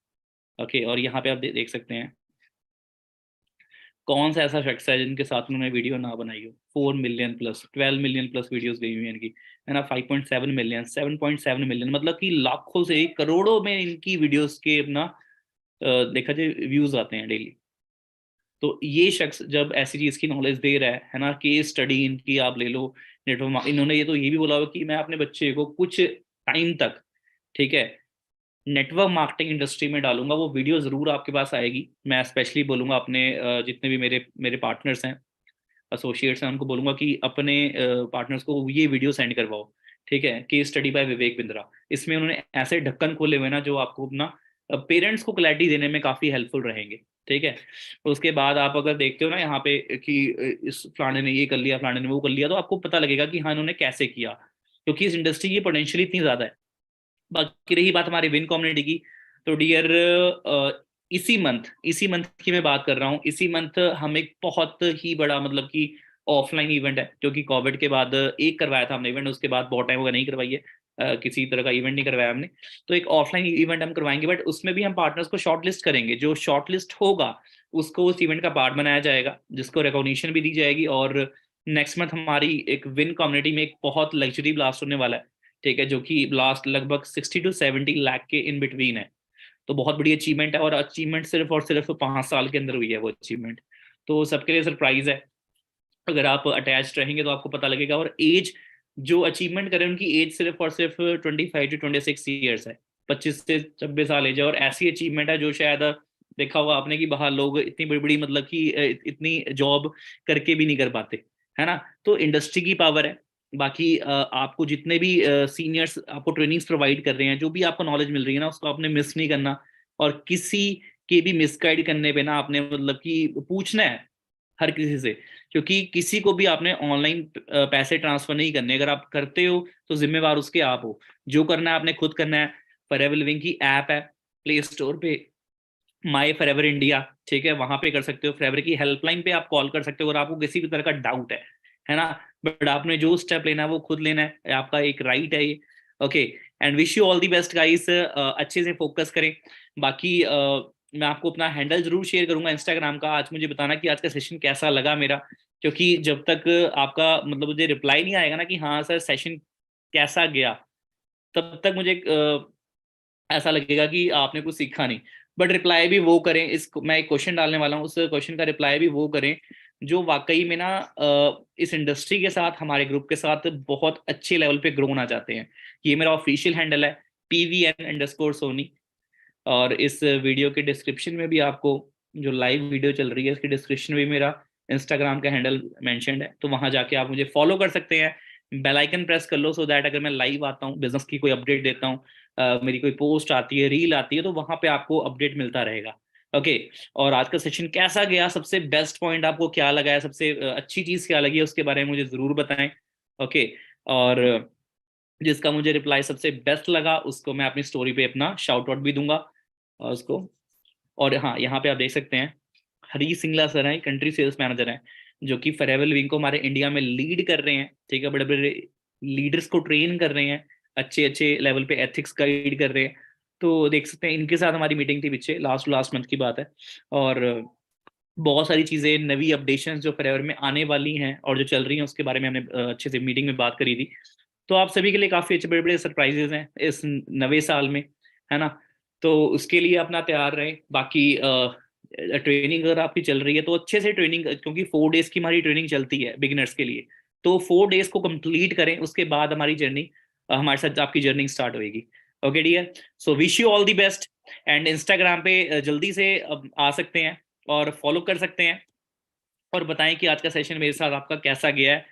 ओके, और यहाँ पे आप देख सकते हैं कौन सा ऐसा शख्स है जिनके साथ उन्होंने वीडियो ना बनाई हो। 4 million plus, 12 million plus videos गई हुई हैं इनकी, है ना। 5.7 मिलियन, 7.7 मिलियन, मतलब कि लाखों से करोड़ों में इनकी वीडियोस के अपना देखा जाए व्यूज आते हैं डेली। तो ये शख्स जब ऐसी चीज की नॉलेज दे रहा है ना, केस स्टडी इनकी आप ले लो, नेटवर्क, इन्होंने ये भी बोला हुआ कि मैं अपने बच्चे को कुछ टाइम तक, ठीक है, नेटवर्क मार्केटिंग इंडस्ट्री में डालूंगा। वो वीडियो जरूर आपके पास आएगी। मैं स्पेशली बोलूंगा अपने जितने भी मेरे मेरे पार्टनर्स हैं, एसोसिएट्स हैं, उनको बोलूंगा कि अपने पार्टनर्स को ये वीडियो सेंड करवाओ, ठीक है। Case study bye Vivek Bindra, इसमें उन्होंने ऐसे ढक्कन खोले हुए ना जो आपको अपना पेरेंट्स को क्लैरिटी देने में काफी हेल्पफुल रहेंगे, ठीक है। उसके बाद आप अगर देखते हो ना यहाँ पे कि इस फलाने ने ये कर लिया, फलाने ने वो कर लिया, तो आपको पता लगेगा कि हाँ इन्होंने कैसे किया, क्योंकि इस इंडस्ट्री की पोटेंशियल इतनी ज्यादा है। बाकी रही बात हमारी विन कम्युनिटी की, तो डियर इसी मंथ की मैं बात कर रहा हूँ। इसी मंथ हम एक बहुत ही बड़ा मतलब कि ऑफलाइन इवेंट है, क्योंकि कोविड के बाद एक करवाया था हमने इवेंट, उसके बाद बहुत टाइम होगा नहीं करवाई है, किसी तरह का इवेंट नहीं करवाया हमने। तो एक ऑफलाइन इवेंट हम करवाएंगे, बट उसमें भी हम पार्टनर्स को शॉर्ट लिस्ट करेंगे। जो शॉर्ट लिस्ट होगा उसको उस इवेंट का पार्ट बनाया जाएगा, जिसको रिकॉग्निशन भी दी जाएगी। और नेक्स्ट मंथ हमारी एक विन कम्युनिटी में एक बहुत लग्जरी ब्लास्ट होने वाला है, ठीक है, जो कि लास्ट लगभग 60 to 70 लाख के इन बिटवीन है। तो बहुत बड़ी अचीवमेंट है, और अचीवमेंट सिर्फ और सिर्फ 5 साल के अंदर हुई है वो अचीवमेंट, तो सबके लिए सरप्राइज है। अगर आप अटैच रहेंगे तो आपको पता लगेगा। और एज जो अचीवमेंट करें उनकी एज सिर्फ और सिर्फ 25 to 26 ईयर्स है, 25 से 26 साल एज है। और ऐसी अचीवमेंट है जो शायद देखा होगा आपने कि बाहर लोग इतनी बड़ी बड़ी मतलब कि इतनी जॉब करके भी नहीं कर पाते, है ना। तो इंडस्ट्री की पावर है। बाकी आपको जितने भी सीनियर्स आपको ट्रेनिंग्स प्रोवाइड कर रहे हैं, जो भी आपको नॉलेज मिल रही है ना, उसको आपने मिस नहीं करना। और किसी के भी मिसगाइड करने पे ना आपने मतलब कि पूछना है हर किसी से, क्योंकि किसी को भी आपने ऑनलाइन पैसे ट्रांसफर नहीं करने। अगर आप करते हो तो जिम्मेवार उसके आप हो। जो करना है आपने खुद करना है। फॉरएवर लिविंग की ऐप है प्ले स्टोर पे, माई फॉरएवर इंडिया, ठीक है, वहां पे कर सकते हो। फॉरएवर की हेल्पलाइन पे आप कॉल कर सकते हो अगर आपको किसी भी तरह का डाउट है ना। बट आपने जो स्टेप लेना है वो खुद लेना है, आपका एक राइट है ये। Okay, and wish you all the best guys. अच्छे से फोकस करें। बाकी मैं आपको अपना हैंडल जरूर शेयर करूंगा इंस्टाग्राम का। आज मुझे बताना कि आज का सेशन कैसा लगा मेरा, क्योंकि जब तक आपका मतलब मुझे रिप्लाई नहीं आएगा ना कि हाँ सर सेशन कैसा गया, तब तक मुझे ऐसा लगेगा कि आपने कुछ सीखा नहीं। बट रिप्लाई भी वो करें, इस मैं एक क्वेश्चन डालने वाला हूँ, उस क्वेश्चन का रिप्लाई भी वो करें जो वाकई में ना इस इंडस्ट्री के साथ, हमारे ग्रुप के साथ बहुत अच्छे लेवल पे ग्रो होना चाहते हैं। ये मेरा ऑफिशियल हैंडल है, PVN_Soni। और इस वीडियो के डिस्क्रिप्शन में भी आपको, जो लाइव वीडियो चल रही है इसके डिस्क्रिप्शन में भी मेरा इंस्टाग्राम का हैंडल मेंशन्ड है, तो वहां जाके आप मुझे फॉलो कर सकते हैं। बेल आइकन प्रेस कर लो सो दैट अगर मैं लाइव आता हूँ, बिजनेस की कोई अपडेट देता हूँ, मेरी कोई पोस्ट आती है, रील आती है, तो वहां पे आपको अपडेट मिलता रहेगा। ओके। और आज का सेशन कैसा गया, सबसे बेस्ट पॉइंट आपको क्या लगा है, सबसे अच्छी चीज क्या लगी है, उसके बारे में मुझे जरूर बताएं। ओके। और जिसका मुझे रिप्लाई सबसे बेस्ट लगा उसको मैं अपनी स्टोरी पे अपना शाउट आउट भी दूंगा और उसको। और हाँ, यहाँ पे आप देख सकते हैं हरी सिंगला सर हैं, कंट्री सेल्स मैनेजर हैं, जो कि फॉरएवर लिविंग को हमारे इंडिया में लीड कर रहे हैं। ठीक है, बड़े बड़े लीडर्स को ट्रेन कर रहे हैं, अच्छे अच्छे लेवल पे एथिक्स गाइड कर रहे हैं। तो देख सकते हैं इनके साथ हमारी मीटिंग थी पीछे, लास्ट लास्ट मंथ की बात है। और बहुत सारी चीजें, नवी अपडेशंस जो फॉरएवर में आने वाली हैं और जो चल रही हैं उसके बारे में हमने अच्छे से मीटिंग में बात करी थी। तो आप सभी के लिए काफी अच्छे बड़े बड़े सरप्राइजेस हैं इस नवे साल में, है ना। तो उसके लिए अपना तैयार रहें। बाकी ट्रेनिंग अगर आपकी चल रही है तो अच्छे से ट्रेनिंग, क्योंकि 4 डेज की हमारी ट्रेनिंग चलती है बिगिनर्स के लिए। तो 4 डेज को कंप्लीट करें, उसके बाद हमारी जर्नी, हमारे साथ आपकी जर्नी स्टार्ट होगी। Okay dear, so wish you all the best. And Instagram पे जल्दी से आ सकते हैं और फॉलो कर सकते हैं, और बताएं कि आज का सेशन मेरे साथ आपका कैसा गया है।